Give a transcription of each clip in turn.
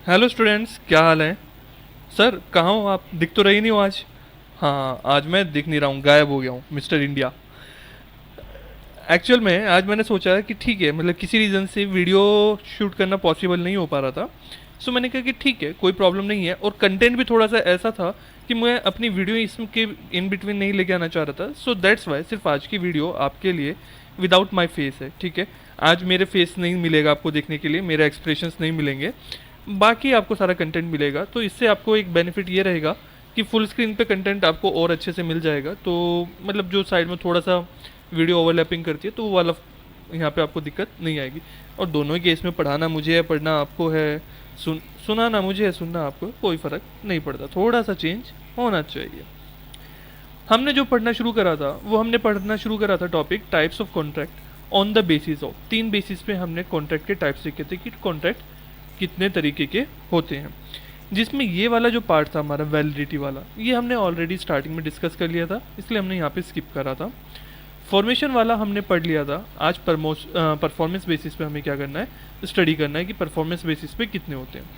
Hello students, क्या हाल है? Sir कहाँ हो आप? दिख तो रही नहीं हो आज। हाँ, आज मैं दिख नहीं रहा हूँ, गायब हो गया हूँ मिस्टर इंडिया। एक्चुअल में आज मैंने सोचा कि ठीक है, मतलब किसी रीज़न से वीडियो शूट करना पॉसिबल नहीं हो पा रहा था। सो मैंने कहा कि ठीक है, कोई प्रॉब्लम नहीं है, और कंटेंट भी थोड़ा सा ऐसा था कि मैं अपनी वीडियो इसके इन बिटवीन नहीं लेके आना चाह रहा था। सो दैट्स वाई सिर्फ आज की वीडियो आपके लिए विदाउट माई फेस है, ठीक है। आज मेरे फेस नहीं मिलेगा आपको देखने के लिए, मेरे एक्सप्रेशंस नहीं मिलेंगे, बाकी आपको सारा कंटेंट मिलेगा। तो इससे आपको एक बेनिफिट ये रहेगा कि फुल स्क्रीन पे कंटेंट आपको और अच्छे से मिल जाएगा। तो मतलब जो साइड में थोड़ा सा वीडियो ओवरलैपिंग करती है तो वो वाला यहाँ पे आपको दिक्कत नहीं आएगी। और दोनों ही केस में पढ़ाना मुझे है, पढ़ना आपको है, सुनाना मुझे है, सुनना आपको, कोई फ़र्क नहीं पड़ता। थोड़ा सा चेंज होना चाहिए। हमने जो पढ़ना शुरू करा था वो हमने पढ़ना शुरू करा था topic types of contract on the basis of, 3 basis पे हमने कॉन्ट्रैक्ट के टाइप्स सीखे थे कि कॉन्ट्रैक्ट कितने तरीके के होते हैं। जिसमें ये वाला जो पार्ट था हमारा वैलिडिटी वाला, ये हमने ऑलरेडी स्टार्टिंग में डिस्कस कर लिया था, इसलिए हमने यहाँ पे स्किप करा था। फॉर्मेशन वाला हमने पढ़ लिया था। आज परफॉर्मेंस बेसिस पे हमें क्या करना है, स्टडी करना है कि परफॉर्मेंस बेसिस पे कितने होते हैं।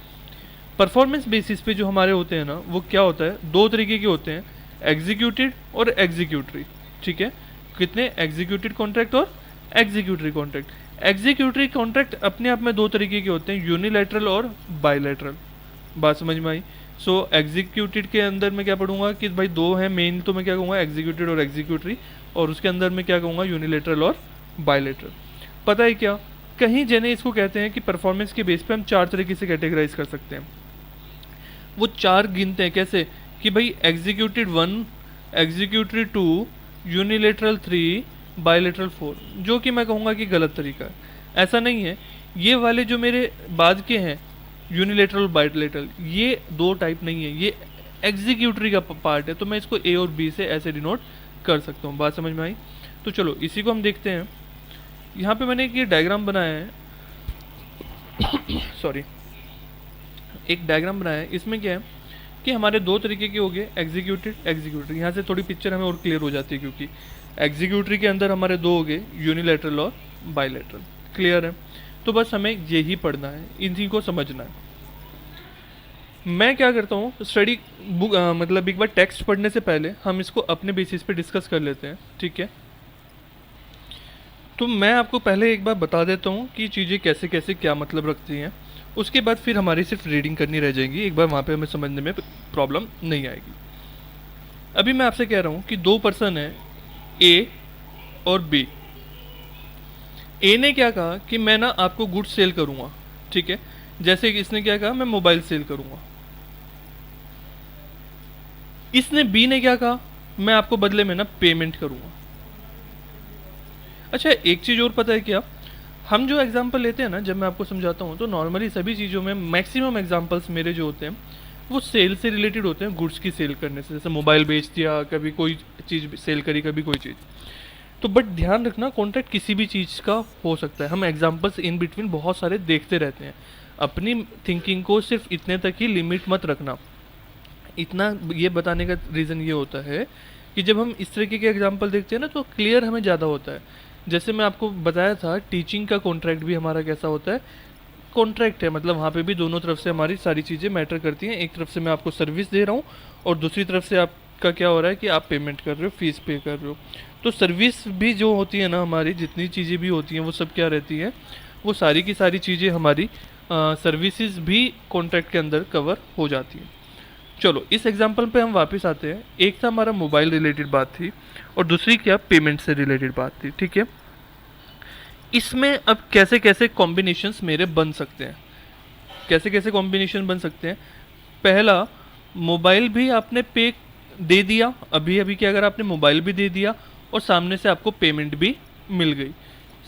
परफॉर्मेंस बेसिस पे जो हमारे होते हैं ना, वो क्या होता है, 2 तरीके के होते हैं, एग्जीक्यूटेड और एग्जीक्यूटरी, ठीक है। कितने? एग्जीक्यूटेड कॉन्ट्रैक्ट और एग्जीक्यूटरी कॉन्ट्रैक्ट। एग्जीक्यूटरी कॉन्ट्रैक्ट अपने आप में 2 तरीके के होते हैं, यूनिलैटरल और बायलैटरल। बात समझ में आई? सो एग्जीक्यूटेड के अंदर मैं क्या पढ़ूंगा कि भाई 2 हैं मेन, तो मैं क्या कहूँगा, एग्जीक्यूटेड और एग्जीक्यूटरी। और उसके अंदर मैं क्या कहूँगा, यूनिलैटरल और बायलैटरल। पता है क्या, कहीं जने इसको कहते हैं कि परफॉर्मेंस के बेस पे हम 4 तरीके से कैटेगराइज कर सकते हैं। वो 4 गिनते हैं कैसे कि भाई एग्जीक्यूटेड 1, एग्जीक्यूटरी 2, यूनिलेटरल 3, बायलेटरल 4, जो कि मैं कहूँगा कि गलत तरीका है। ऐसा नहीं है। ये वाले जो मेरे बाद के हैं, यूनिलेटरल बायलेटरल, ये 2 टाइप नहीं है, ये एग्जीक्यूटरी का पार्ट है। तो मैं इसको ए और बी से ऐसे डिनोट कर सकता हूँ। बात समझ में आई? तो चलो इसी को हम देखते हैं। यहाँ पे मैंने एक ये डायग्राम बनाया है, सॉरी, एक डायग्राम बनाया है। इसमें क्या है कि हमारे 2 तरीके के हो गए, एग्जीक्यूटेड एग्जीक्यूटरी। यहाँ से थोड़ी पिक्चर हमें और क्लियर हो जाती है, क्योंकि एग्जीक्यूटरी के अंदर हमारे 2 हो गए, यूनिलैटरल और बायलैटरल। क्लियर है? तो बस हमें यही पढ़ना है, इन्हीं को समझना है। मैं क्या करता हूँ, स्टडी बुक मतलब एक बार टेक्स्ट पढ़ने से पहले हम इसको अपने बेसिस पे डिस्कस कर लेते हैं, ठीक है। तो मैं आपको पहले एक बार बता देता हूँ कि चीज़ें कैसे कैसे क्या मतलब रखती हैं। उसके बाद फिर हमारी सिर्फ रीडिंग करनी रह जाएगी, एक बार वहाँ पे हमें समझने में प्रॉब्लम नहीं आएगी। अभी मैं आपसे कह रहा हूँ कि 2 पर्सन हैं, ए और बी। ए ने क्या कहा कि मैं ना आपको गुड्स सेल करूँगा, ठीक है। जैसे कि इसने क्या कहा, मैं मोबाइल सेल करूँगा। इसने बी ने क्या कहा, मैं आपको बदले में ना पेमेंट करूँगा। अच्छा, एक चीज़ और पता है क्या, हम जो एग्जांपल लेते हैं ना, जब मैं आपको समझाता हूँ, तो नॉर्मली सभी चीज़ों में मैक्सिमम एग्जांपल्स मेरे जो होते हैं वो सेल से रिलेटेड होते हैं, गुड्स की सेल करने से। जैसे मोबाइल बेच दिया, कभी कोई चीज़ सेल करी, कभी कोई चीज़। तो बट ध्यान रखना, कॉन्ट्रैक्ट किसी भी चीज़ का हो सकता है। हम एग्जांपल्स इन बिटवीन बहुत सारे देखते रहते हैं। अपनी थिंकिंग को सिर्फ इतने तक ही लिमिट मत रखना। इतना ये बताने का रीज़न ये होता है कि जब हम इस तरीके के एग्जांपल देखते हैं ना, तो क्लियर हमें ज़्यादा होता है। जैसे मैं आपको बताया था, टीचिंग का कॉन्ट्रैक्ट भी हमारा कैसा होता है, कॉन्ट्रैक्ट है, मतलब वहाँ पे भी दोनों तरफ से हमारी सारी चीज़ें मैटर करती हैं। एक तरफ से मैं आपको सर्विस दे रहा हूँ और दूसरी तरफ से आपका क्या हो रहा है कि आप पेमेंट कर रहे हो, फीस पे कर रहे हो। तो सर्विस भी जो होती है ना, हमारी जितनी चीज़ें भी होती हैं वो सब क्या रहती हैं, वो सारी की सारी चीज़ें हमारी सर्विसेज भी कॉन्ट्रैक्ट के अंदर कवर हो जाती हैं। चलो इस एग्जांपल पे हम वापस आते हैं। एक था हमारा मोबाइल रिलेटेड बात थी, और दूसरी क्या, पेमेंट से रिलेटेड बात थी, ठीक है। इसमें अब कैसे कैसे कॉम्बिनेशंस मेरे बन सकते हैं, कैसे कैसे कॉम्बिनेशन बन सकते हैं। पहला, मोबाइल भी आपने पे दे दिया, अभी अभी क्या, अगर आपने मोबाइल भी दे दिया और सामने से आपको पेमेंट भी मिल गई।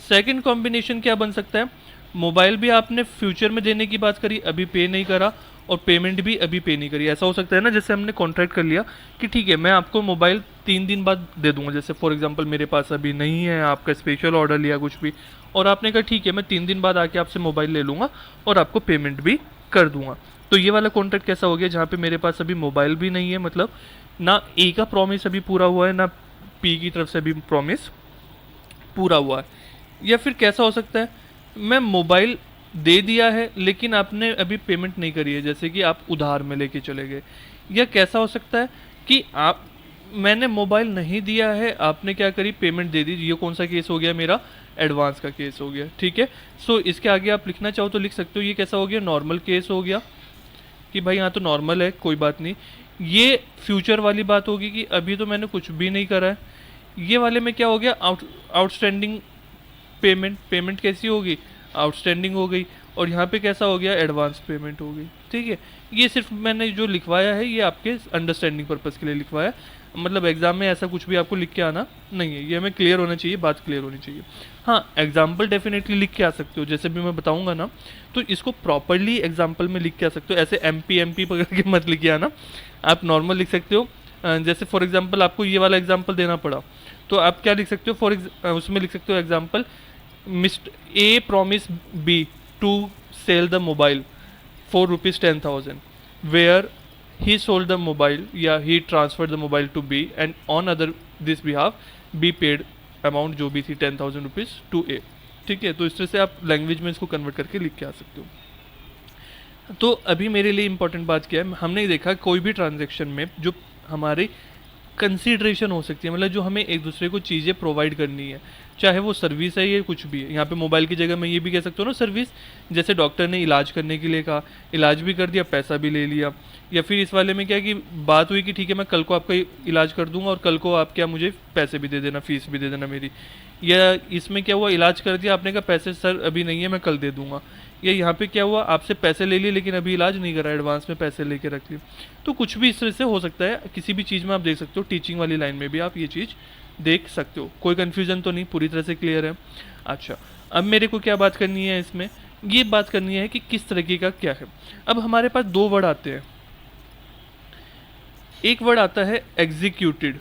सेकंड कॉम्बिनेशन क्या बन सकता है, मोबाइल भी आपने फ्यूचर में देने की बात करी, अभी पे नहीं करा, और पेमेंट भी अभी पे नहीं करी। ऐसा हो सकता है ना, जैसे हमने कॉन्ट्रैक्ट कर लिया कि ठीक है, मैं आपको मोबाइल 3 दिन बाद दे दूंगा। जैसे फॉर एग्जांपल मेरे पास अभी नहीं है, आपका स्पेशल ऑर्डर लिया कुछ भी, और आपने कहा ठीक है, मैं 3 दिन बाद आके आपसे मोबाइल ले लूँगा और आपको पेमेंट भी कर दूंगा। तो ये वाला कॉन्ट्रैक्ट कैसा हो गया, जहाँ पे मेरे पास अभी मोबाइल भी नहीं है, मतलब ना ए का प्रॉमिस अभी पूरा हुआ है, ना पी की तरफ से अभी प्रॉमिस पूरा हुआ है। या फिर कैसा हो सकता है, मैं मोबाइल दे दिया है लेकिन आपने अभी पेमेंट नहीं करी है, जैसे कि आप उधार में लेके चले गए। या कैसा हो सकता है कि आप मैंने मोबाइल नहीं दिया है, आपने क्या करी, पेमेंट दे दी। ये कौन सा केस हो गया, मेरा एडवांस का केस हो गया, ठीक है। सो इसके आगे आप लिखना चाहो तो लिख सकते हो, ये कैसा हो गया, नॉर्मल केस हो गया कि भाई यहाँ तो नॉर्मल है, कोई बात नहीं। ये फ्यूचर वाली बात होगी कि अभी तो मैंने कुछ भी नहीं करा है। ये वाले में क्या हो गया, आउटस्टैंडिंग पेमेंट। पेमेंट कैसी होगी, आउटस्टैंडिंग हो गई। और यहाँ पे कैसा हो गया, एडवांस पेमेंट हो गई, ठीक है। ये सिर्फ मैंने जो लिखवाया है ये आपके अंडरस्टैंडिंग पर्पज़ के लिए लिखवाया है, मतलब एग्जाम में ऐसा कुछ भी आपको लिख के आना नहीं है, ये हमें क्लियर होना चाहिए, बात क्लियर होनी चाहिए। हाँ, एग्जाम्पल डेफिनेटली लिख के आ सकते हो, जैसे भी मैं बताऊंगा ना, तो इसको प्रॉपरली एग्जाम्पल में लिख के आ सकते हो। ऐसे एम पी पकड़ के मत लिख के आना, आप नॉर्मल लिख सकते हो। जैसे फॉर एग्जाम्पल आपको ये वाला एग्जाम्पल देना पड़ा, तो आप क्या लिख सकते हो, उसमें लिख सकते हो example, mister A promise B to sell the mobile for ₹10,000 where he sold the mobile या he transferred the mobile to B and on other this behalf B paid amount जो भी थी ₹10,000 to A, ठीक है। तो इस तरह से आप लैंग्वेज में इसको कन्वर्ट करके लिख के आ सकते हो। तो अभी मेरे लिए इंपॉर्टेंट बात क्या है, हमने देखा कोई भी ट्रांजेक्शन में जो हमारी कंसीडरेशन हो सकती है, मतलब जो हमें एक दूसरे को चीज़ें प्रोवाइड करनी है, चाहे वो सर्विस है या कुछ भी है। यहाँ पे मोबाइल की जगह मैं ये भी कह सकता हूँ ना सर्विस, जैसे डॉक्टर ने इलाज करने के लिए कहा, इलाज भी कर दिया, पैसा भी ले लिया। या फिर इस वाले में क्या है कि बात हुई कि ठीक है मैं कल को आपका इलाज कर दूंगा और कल को आप क्या मुझे पैसे भी दे देना, फीस भी दे देना मेरी। या इसमें क्या हुआ, इलाज कर दिया, आपने कहा पैसे सर अभी नहीं है मैं कल दे दूंगा। या यहाँ पे क्या हुआ, आपसे पैसे ले लिए लेकिन अभी इलाज नहीं करा, एडवांस में पैसे लेके रख लिए। तो कुछ भी इस तरह से हो सकता है, किसी भी चीज़ में आप देख सकते हो, टीचिंग वाली लाइन में भी आप ये चीज़ देख सकते हो। कोई कन्फ्यूजन तो नहीं, पूरी तरह से क्लियर है। अच्छा, अब मेरे को क्या बात करनी है इसमें, ये बात करनी है कि किस तरीके का क्या है। अब हमारे पास दो वर्ड आते हैं, एक वर्ड आता है एग्जीक्यूटेड।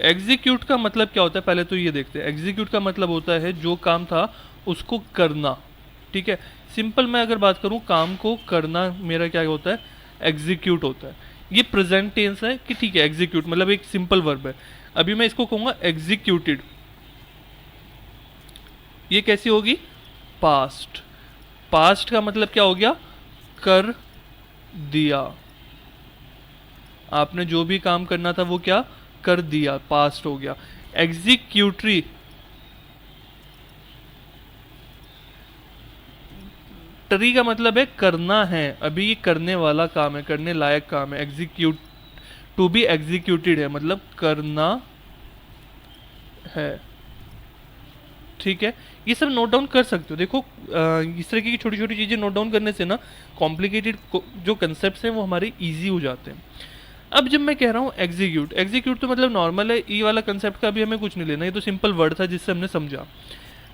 एग्जीक्यूट का मतलब क्या होता है, पहले तो ये देखते हैं। एग्जीक्यूट का मतलब होता है जो काम था उसको करना, ठीक है। सिंपल मैं अगर बात करूं, काम को करना मेरा क्या होता है, एग्जीक्यूट होता है। ये प्रेजेंट टेंस है कि ठीक है, एग्जीक्यूट मतलब एक सिंपल वर्ब है। अभी मैं इसको कहूंगा एग्जीक्यूटेड, ये कैसी होगी, पास्ट। पास्ट का मतलब क्या हो गया, कर दिया। आपने जो भी काम करना था वो क्या कर दिया, पास्ट हो गया। एग्जीक्यूटरी, टरी का मतलब है करना है, अभी ये करने वाला काम है, करने लायक काम है। एग्जीक्यूट, टू बी एग्जीक्यूटेड है मतलब करना है, ठीक है। ये सब नोट डाउन कर सकते हो। देखो इस तरह की छोटी छोटी चीज़ें नोट डाउन करने से ना कॉम्प्लिकेटेड जो कंसेप्ट हैं वो हमारे ईजी हो जाते हैं। अब जब मैं कह रहा हूँ एग्जीक्यूट, एग्जीक्यूट तो मतलब नॉर्मल है, ई वाला कंसेप्ट का भी हमें कुछ नहीं लेना, ये तो सिंपल वर्ड था जिससे हमने समझा।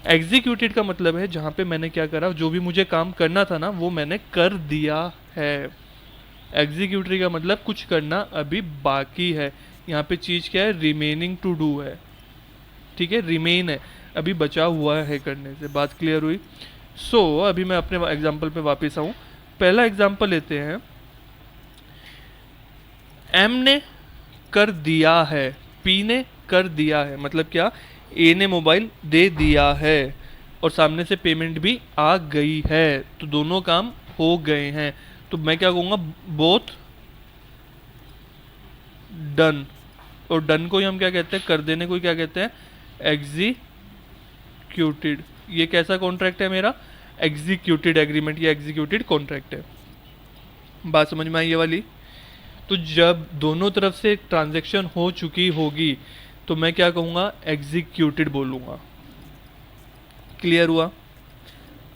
एग्जीक्यूटेड का मतलब है जहाँ पे मैंने क्या करा, जो भी मुझे काम करना था ना वो मैंने कर दिया है। एग्जीक्यूटरी का मतलब कुछ करना अभी बाकी है। यहाँ पे चीज़ क्या है, रिमेनिंग टू डू है, ठीक है, रिमेन है, अभी बचा हुआ है करने से। बात क्लियर हुई। सो अभी मैं अपने एग्जाम्पल पे वापस आऊँ। पहला एग्जाम्पल लेते हैं, एम ने कर दिया है, पी ने कर दिया है, मतलब क्या, ए ने मोबाइल दे दिया है और सामने से पेमेंट भी आ गई है, तो दोनों काम हो गए हैं। तो मैं क्या कहूँगा, बोथ डन। और डन को ही हम क्या कहते हैं, कर देने को ही क्या कहते हैं, एग्जीक्यूटेड। ये कैसा कॉन्ट्रैक्ट है मेरा, एग्जीक्यूटेड एग्रीमेंट या एग्जीक्यूटेड कॉन्ट्रैक्ट है। बात समझ में आई ये वाली। तो जब दोनों तरफ से ट्रांजैक्शन हो चुकी होगी तो मैं क्या कहूँगा, एग्जीक्यूटेड बोलूँगा। क्लियर हुआ।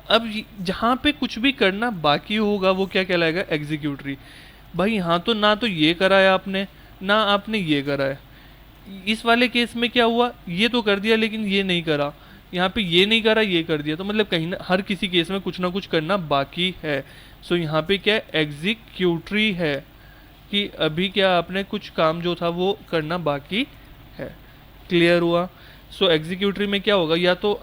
अब जहाँ पे कुछ भी करना बाकी होगा वो क्या कहलाएगा, एग्जीक्यूटरी। भाई यहाँ तो ना तो ये करा है आपने, ना आपने ये करा है। इस वाले केस में क्या हुआ, ये तो कर दिया लेकिन ये नहीं करा, यहाँ पे ये नहीं करा ये कर दिया, तो मतलब कहीं ना हर किसी केस में कुछ ना कुछ करना बाकी है। सो यहाँ पे क्या एग्जीक्यूटरी है कि अभी क्या आपने कुछ काम जो था वो करना बाकी है। क्लियर हुआ। सो एग्जीक्यूटरी में क्या होगा, या तो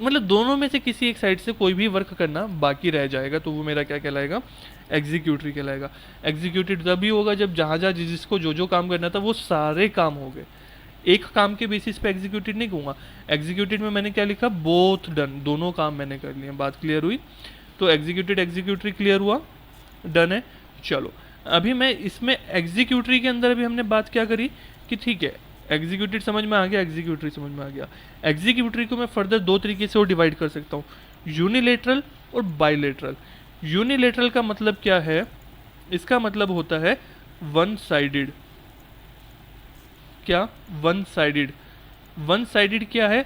मतलब दोनों में से किसी एक साइड से कोई भी वर्क करना बाकी रह जाएगा, तो वो मेरा क्या कहलाएगा, एग्जीक्यूटरी कहलाएगा। एग्जीक्यूटेड तभी होगा जब जहाँ जहाँ जिसको जो जो काम करना था वो सारे काम हो गए, एक काम के बेसिस पे एग्जीक्यूटेड नहीं कहूँगा। एग्जीक्यूटेड में मैंने क्या लिखा, बोथ डन, दोनों काम मैंने कर लिए। बात क्लियर हुई? तो एग्जीक्यूटेड एग्जीक्यूटरी क्लियर हुआ, डन है। चलो अभी मैं इसमें एग्जीक्यूटरी के अंदर अभी हमने बात क्या करी कि ठीक है एग्जीक्यूटेड समझ में आ गया, एग्जीक्यूटरी समझ में आ गया। एग्जीक्यूटरी को मैं फर्दर दो तरीके से और डिवाइड कर सकता हूँ, यूनिलेटरल और बाइलेटरल। यूनिलेटरल का मतलब क्या है, इसका मतलब होता है वन साइडेड। क्या? One sided. वन साइडेड क्या है?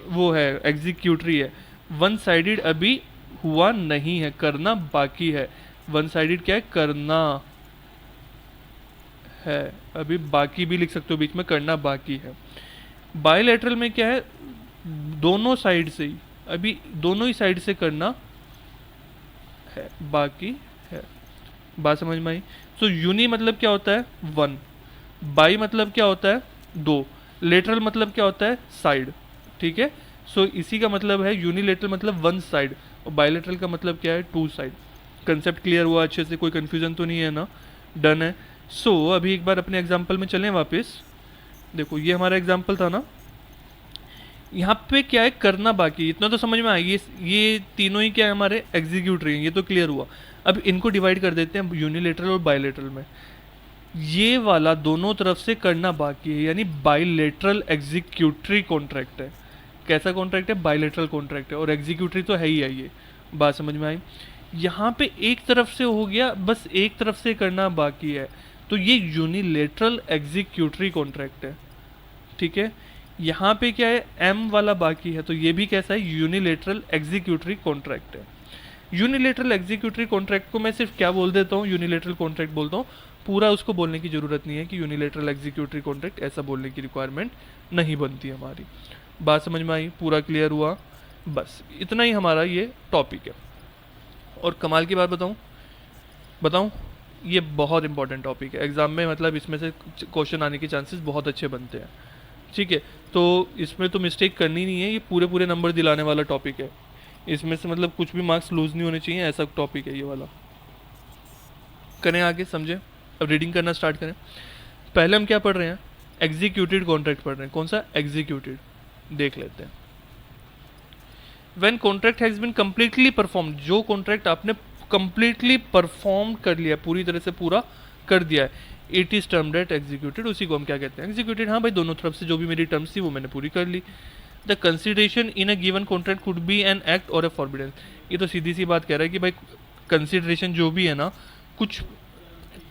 वो है एग्जीक्यूटरी है। वन साइडेड अभी हुआ नहीं है, करना बाकी है। वन साइडेड क्या है? करना है, अभी बाकी भी लिख सकते हो बीच में, करना बाकी है। बायलैटरल में क्या है? दोनों साइड से ही, अभी दोनों ही साइड से करना है, बाकी है। बात समझ में आई? तो यूनी मतलब क्या होता है? वन। बाई मतलब क्या होता है? दो। लेटरल मतलब क्या होता है? साइड। ठीक है, सो इसी का मतलब है यूनिलेटरल मतलब वन साइड, और बायलेटरल का मतलब क्या है? To side. कंसेप्ट क्लियर हुआ अच्छे से? कोई कंफ्यूजन तो नहीं है ना? डन है। सो अभी एक बार अपने एग्जाम्पल में चलें वापस। देखो ये हमारा एग्जाम्पल था ना, यहाँ पे क्या है? करना बाकी, इतना तो समझ में आ गया। ये तीनों ही क्या है? हमारे एग्जीक्यूटरी हैं, ये तो क्लियर हुआ। अब इनको डिवाइड कर देते हैं यूनिलेटरल और बायलेटरल में। ये वाला दोनों तरफ से करना बाकी है, यानी बायलेटरल एग्जीक्यूटरी कॉन्ट्रैक्ट है। कैसा कॉन्ट्रैक्ट है? बायलेटरल कॉन्ट्रैक्ट है, और एग्जीक्यूटरी तो है ही है ये। बात समझ में आई? यहाँ पे एक तरफ से हो गया, बस एक तरफ से करना बाकी है, तो ये यूनिलेटरल एग्जीक्यूटरी कॉन्ट्रैक्ट है। ठीक है, यहाँ पे क्या है? एम वाला बाकी है, तो ये भी कैसा है? यूनिलेटरल एग्जीक्यूटरी कॉन्ट्रैक्ट है। यूनिलेटरल एग्जीक्यूटरी कॉन्ट्रैक्ट को मैं सिर्फ क्या बोल देता हूँ? यूनिलेटरल कॉन्ट्रैक्ट बोलता हूँ, पूरा उसको बोलने की ज़रूरत नहीं है कि यूनिलेटरल एग्जीक्यूटरी कॉन्ट्रैक्ट, ऐसा बोलने की रिक्वायरमेंट नहीं बनती हमारी। बात समझ में आई? पूरा क्लियर हुआ? बस इतना ही हमारा ये टॉपिक है। और कमाल की बात बताऊँ, ये बहुत इंपॉर्टेंट टॉपिक है एग्ज़ाम में, मतलब इसमें से क्वेश्चन आने के चांसेस बहुत अच्छे बनते हैं। ठीक है, तो इसमें तो मिस्टेक करनी नहीं है, ये पूरे पूरे नंबर दिलाने वाला टॉपिक है। इसमें से मतलब कुछ भी मार्क्स लूज नहीं होने चाहिए, ऐसा टॉपिक है ये वाला। करें आगे, समझे? अब रीडिंग करना स्टार्ट करें। पहले हम क्या पढ़ रहे हैं? एग्जीक्यूटेड कॉन्ट्रैक्ट पढ़ रहे हैं। कौन सा? एग्जीक्यूटेड। देख लेते हैं। When contract has been completely perform, जो कॉन्ट्रैक्ट आपने कम्प्लीटली परफॉर्म कर लिया, पूरी तरह से पूरा कर दिया है, it is termed at executed. उसी को हम क्या कहते हैं? एग्जीक्यूटेड। हाँ भाई, दोनों तरफ से जो भी मेरी टर्म्स थी वो मैंने पूरी कर ली। The consideration in a given contract could be an act और अ फॉरबिडेंस। ये तो सीधी सी बात कह रहा है कि भाई कंसिडरेशन जो भी है ना, कुछ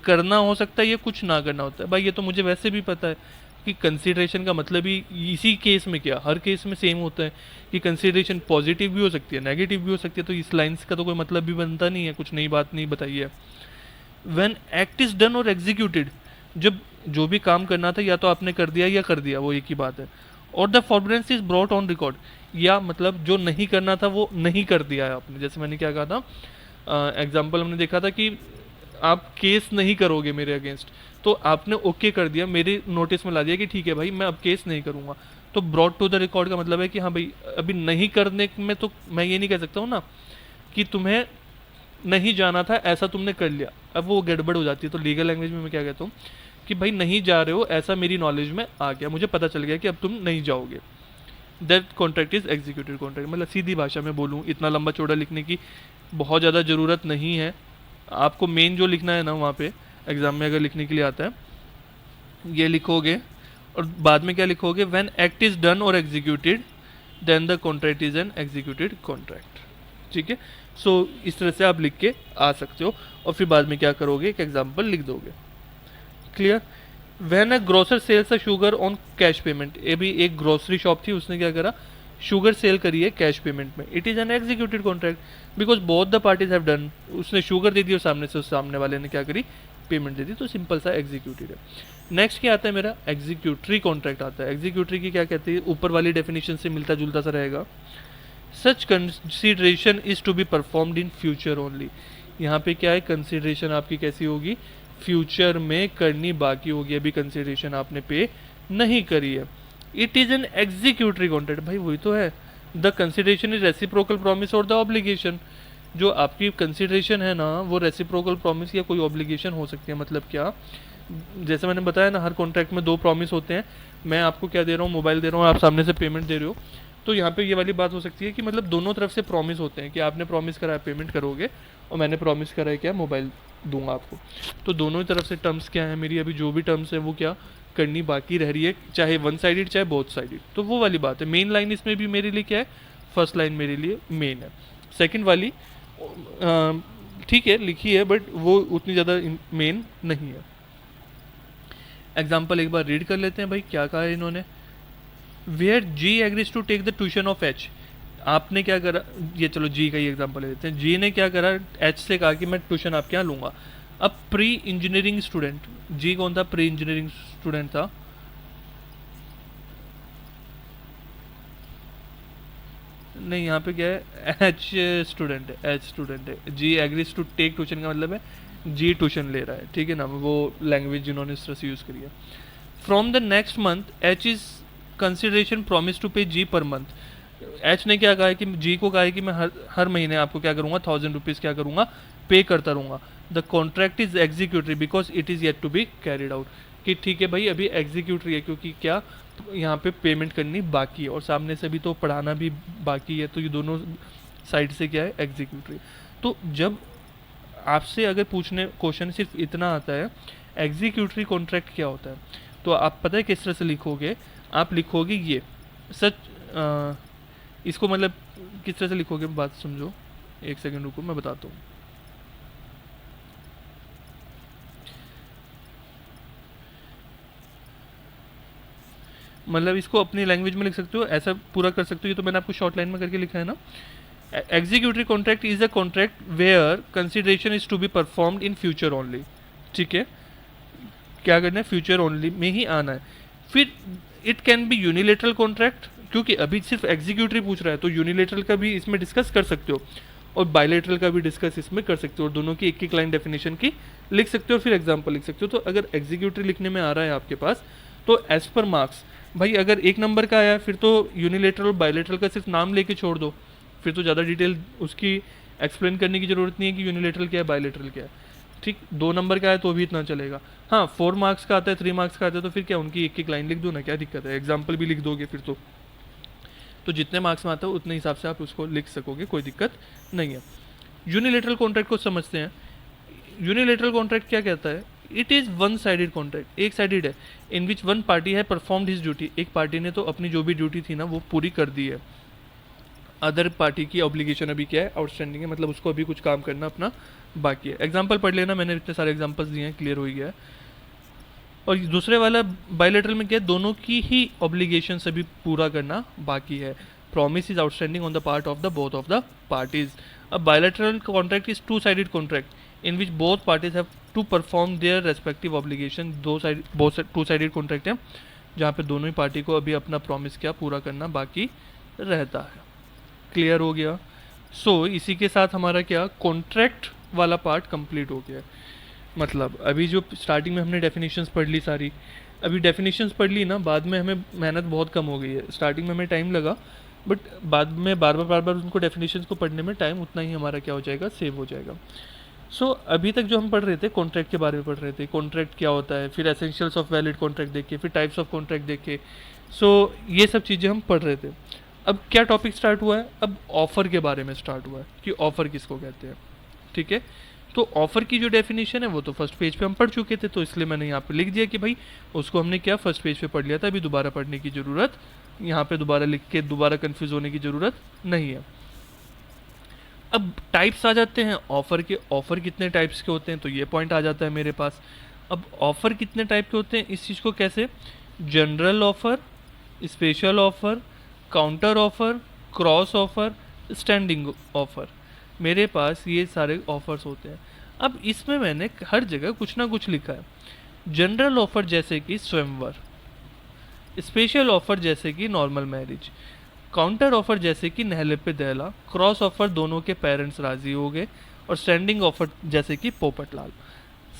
करना हो सकता है या कुछ ना करना होता है। भाई ये तो मुझे वैसे भी पता है कि कंसिडरेशन का मतलब ही इसी केस में क्या, हर केस में सेम होता है कि कंसिडरेशन पॉजिटिव भी हो सकती है, नेगेटिव भी हो सकती है। तो इस लाइन्स का तो कोई मतलब भी बनता नहीं है, कुछ नई बात नहीं बताई है। व्हेन एक्ट इज डन और एग्जीक्यूटेड, जब जो भी काम करना था या तो आपने कर दिया या कर दिया, वो एक ही बात है। और the forbearance is brought on record, या मतलब जो नहीं करना था वो नहीं कर दिया है आपने। जैसे मैंने क्या कहा था, एग्जाम्पल हमने देखा था कि आप केस नहीं करोगे मेरे अगेंस्ट, तो आपने ओके कर दिया, मेरे नोटिस में ला दिया कि ठीक है भाई मैं अब केस नहीं करूँगा। तो ब्रॉट टू द रिकॉर्ड का मतलब है कि हाँ भाई अभी नहीं करने में तो मैं ये नहीं कह सकता हूँ ना कि तुम्हें नहीं जाना था, ऐसा तुमने कर लिया, अब वो गड़बड़ हो जाती है। तो लीगल लैंग्वेज में मैं क्या कहता हूँ कि भाई नहीं जा रहे हो, ऐसा मेरी नॉलेज में आ गया, मुझे पता चल गया कि अब तुम नहीं जाओगे, that contract is executed contract. मतलब सीधी भाषा में बोलूँ, इतना लंबा चौड़ा लिखने की बहुत ज़्यादा ज़रूरत नहीं है। आपको मेन जो लिखना है ना वहाँ पे एग्जाम में अगर लिखने के लिए आता है, ये लिखोगे और बाद में क्या लिखोगे? व्हेन एक्ट इज डन और executed then the contract is an executed contract. ठीक है, सो इस तरह से आप लिख के आ सकते हो और फिर बाद में क्या करोगे? एक एग्जाम्पल लिख दोगे। Clear? When a grocer sells a sugar on cash payment, ये भी एक ग्रोसरी शॉप थी, उसने क्या करा? शुगर सेल करी है कैश पेमेंट में। It is N executed contract because both the parties have done. उसने शुगर दे दी और सामने से उस सामने वाले ने क्या करी? पेमेंट दे दी। तो सिंपल सा एग्जीक्यूटेड है। नेक्स्ट क्या आता है मेरा? एग्जीक्यूटरी कॉन्ट्रैक्ट आता है। एग्जीक्यूटरी की क्या कहते हैं? ऊपर वाली डेफिनेशन से मिलता जुलता सा रहेगा। Such consideration is to be performed in future only. यहाँ पे क्या है? कंसिडरेशन आपकी कैसी होगी? फ्यूचर में करनी बाकी होगी, अभी कंसिडरेशन आपने पे नहीं करी है। It is an executory contract, भाई वही तो है। The consideration is reciprocal promise और द ऑब्लिगेशन। जो आपकी कंसिडरेशन है ना, वो रेसिप्रोकल प्रॉमिस या कोई ऑब्लिगेशन हो सकती है। मतलब क्या? जैसे मैंने बताया ना, हर कॉन्ट्रैक्ट में 2 प्रॉमिस होते हैं। मैं आपको क्या दे रहा हूँ, मोबाइल दे रहा हूँ, आप सामने से पेमेंट दे रहे हो। तो यहाँ पे ये वाली बात हो सकती है कि मतलब दोनों तरफ से प्रॉमिस होते हैं कि आपने प्रॉमिस करा है पेमेंट करोगे, और मैंने प्रॉमिस करा है क्या, मोबाइल दूंगा आपको। तो दोनों ही तरफ से टर्म्स क्या है मेरी, अभी जो भी टर्म्स है वो क्या करनी बाकी रह रही है, चाहे वन साइडेड चाहे बोथ साइडेड। तो वो वाली बात है। मेन लाइन इसमें भी मेरे लिए क्या है, फर्स्ट लाइन मेरे लिए मेन है। सेकंड वाली ठीक है लिखी है, बट वो उतनी ज़्यादा मेन नहीं है। एग्जाम्पल एक बार रीड कर लेते हैं भाई, क्या कहा है इन्होंने। Where G agrees to take the tuition of H. आपने क्या करा, ये चलो जी का ही एग्जांपल ले लेते हैं। जी ने क्या करा, एच से कहा कि मैं ट्यूशन आपके यहाँ लूँगा। अब प्री इंजीनियरिंग स्टूडेंट, जी कौन था, प्री इंजीनियरिंग स्टूडेंट था। नहीं, यहाँ पे क्या है, एच स्टूडेंट है, एच स्टूडेंट है। जी एग्रीज टू टेक ट्यूशन का मतलब है जी ट्यूशन ले रहा है, ठीक है ना, वो लैंग्वेज जिन्होंने इस तरह से यूज़ करी है। From the next month H is consideration promise to pay G per month. H ने क्या कहा है कि जी को कहा है कि मैं हर महीने आपको क्या करूँगा, 1000 रुपीज़ क्या करूँगा, पे करता रहूँगा। The contract is executory because it is yet to be carried out. कि ठीक है भाई, अभी एग्जीक्यूटरी है क्योंकि क्या यहाँ पे पेमेंट करनी बाकी है और सामने से भी तो पढ़ाना भी बाकी है, तो ये दोनों साइड से क्या है, एग्जीक्यूटरी। तो जब आपसे अगर पूछने क्वेश्चन सिर्फ इतना आता है एग्जीक्यूटरी कॉन्ट्रैक्ट क्या होता है, तो आप पता है किस तरह से लिखोगे, आप लिखोगे ये सच इसको मतलब किस तरह से लिखोगे, बात समझो, एक सेकंड रुको मैं बताता हूँ। मतलब इसको अपनी लैंग्वेज में लिख सकते हो, ऐसा पूरा कर सकते हो। ये तो मैंने आपको शॉर्ट लाइन में करके लिखा है ना। Executory contract is a contract where consideration is to be performed in future only. ठीक है, क्या करना है, फ्यूचर ओनली में ही आना है। फिर it can B unilateral contract, क्योंकि अभी सिर्फ एग्जीक्यूटरी पूछ रहा है तो यूनिलेटरल का भी इसमें डिस्कस कर सकते हो और बायलेटरल का भी डिस्कस इसमें कर सकते हो, और दोनों की एक एक लाइन डेफिनेशन की लिख सकते हो और फिर एग्जाम्पल लिख सकते हो। तो अगर एग्जीक्यूटरी लिखने में आ रहा है आपके पास, तो एज पर मार्क्स भाई अगर 1 नंबर का आया फिर तो यूनिलेटरल और बायलेटरल का सिर्फ नाम लेके छोड़ दो, फिर तो ज़्यादा डिटेल उसकी एक्सप्लेन करने की ज़रूरत नहीं है कि यूनिलेटरल क्या है बायलेटरल क्या है। ठीक, 2 नंबर का है तो भी इतना चलेगा। हाँ, 4 मार्क्स का आता है, 3 मार्क्स का आता है, तो फिर क्या उनकी एक एक लाइन लिख दो ना, क्या दिक्कत है, एग्जाम्पल भी लिख दोगे फिर तो जितने मार्क्स में आता है उतने हिसाब से आप उसको लिख सकोगे, कोई दिक्कत नहीं है। यूनिलेटरल कॉन्ट्रैक्ट को समझते हैं। यूनिलेटरल कॉन्ट्रैक्ट क्या कहता है, it is one sided contract, एक साइडेड है, इन विच वन पार्टी है परफॉर्म्ड हिज ड्यूटी, एक पार्टी ने तो अपनी जो भी ड्यूटी थी ना वो पूरी कर दी है, अदर पार्टी की ऑब्लिगेशन अभी क्या है, आउटस्टैंडिंग है, मतलब उसको अभी कुछ काम करना अपना बाकी है। एग्जाम्पल पढ़ लेना, मैंने इतने सारे एग्जाम्पल्स दिए हैं, क्लियर हो गया है। और दूसरे वाला बायलेटरल में क्या है, दोनों की ही ऑब्लिगेशन अभी पूरा करना बाकी है, promise is outstanding on the part of the both of the parties. अब bilateral contract is two sided contract in which both parties have to perform their respective obligation. Two sided contract है जहाँ पे दोनों ही party को अभी अपना promise क्या पूरा करना बाकी रहता है। क्लियर हो गया। इसी के साथ हमारा क्या कॉन्ट्रैक्ट वाला पार्ट कंप्लीट हो गया। मतलब अभी जो स्टार्टिंग में हमने डेफिनेशंस पढ़ ली सारी, अभी डेफिनेशंस पढ़ ली ना, बाद में हमें मेहनत बहुत कम हो गई है। स्टार्टिंग में हमें टाइम लगा, बट बाद में बार बार उनको डेफिनेशंस को पढ़ने में टाइम उतना ही हमारा क्या हो जाएगा, सेव हो जाएगा। अभी तक जो हम पढ़ रहे थे कॉन्ट्रैक्ट के बारे में पढ़ रहे थे, कॉन्ट्रैक्ट क्या होता है, फिर एसेंशियल्स ऑफ वैलिड कॉन्ट्रैक्ट देखे, फिर टाइप्स ऑफ कॉन्ट्रैक्ट देखे। ये सब चीज़ें हम पढ़ रहे थे। अब क्या टॉपिक स्टार्ट हुआ है, अब ऑफ़र के बारे में स्टार्ट हुआ है कि ऑफ़र किसको कहते हैं। ठीक है, तो ऑफ़र की जो डेफिनेशन है वो तो फर्स्ट पेज पे हम पढ़ चुके थे, तो इसलिए मैंने यहाँ पे लिख दिया कि भाई उसको हमने क्या फर्स्ट पेज पे पढ़ लिया था, अभी दोबारा पढ़ने की ज़रूरत, यहाँ पे दोबारा लिख के दोबारा कंफ्यूज होने की ज़रूरत नहीं है। अब टाइप्स आ जाते हैं ऑफ़र के, ऑफ़र कितने टाइप्स के होते हैं, तो ये पॉइंट आ जाता है मेरे पास। अब ऑफ़र कितने टाइप के होते हैं, इस चीज़ को कैसे, general offer, special offer, counter offer, cross offer, standing offer, मेरे पास ये सारे ऑफ़र्स होते हैं। अब इसमें मैंने हर जगह कुछ ना कुछ लिखा है। जनरल ऑफ़र जैसे कि स्वयंवर, स्पेशल ऑफ़र जैसे कि नॉर्मल मैरिज, काउंटर ऑफ़र जैसे कि नहले पे दहला, क्रॉस ऑफ़र दोनों के पेरेंट्स राज़ी हो गए, और स्टैंडिंग ऑफ़र जैसे कि पोपटलाल।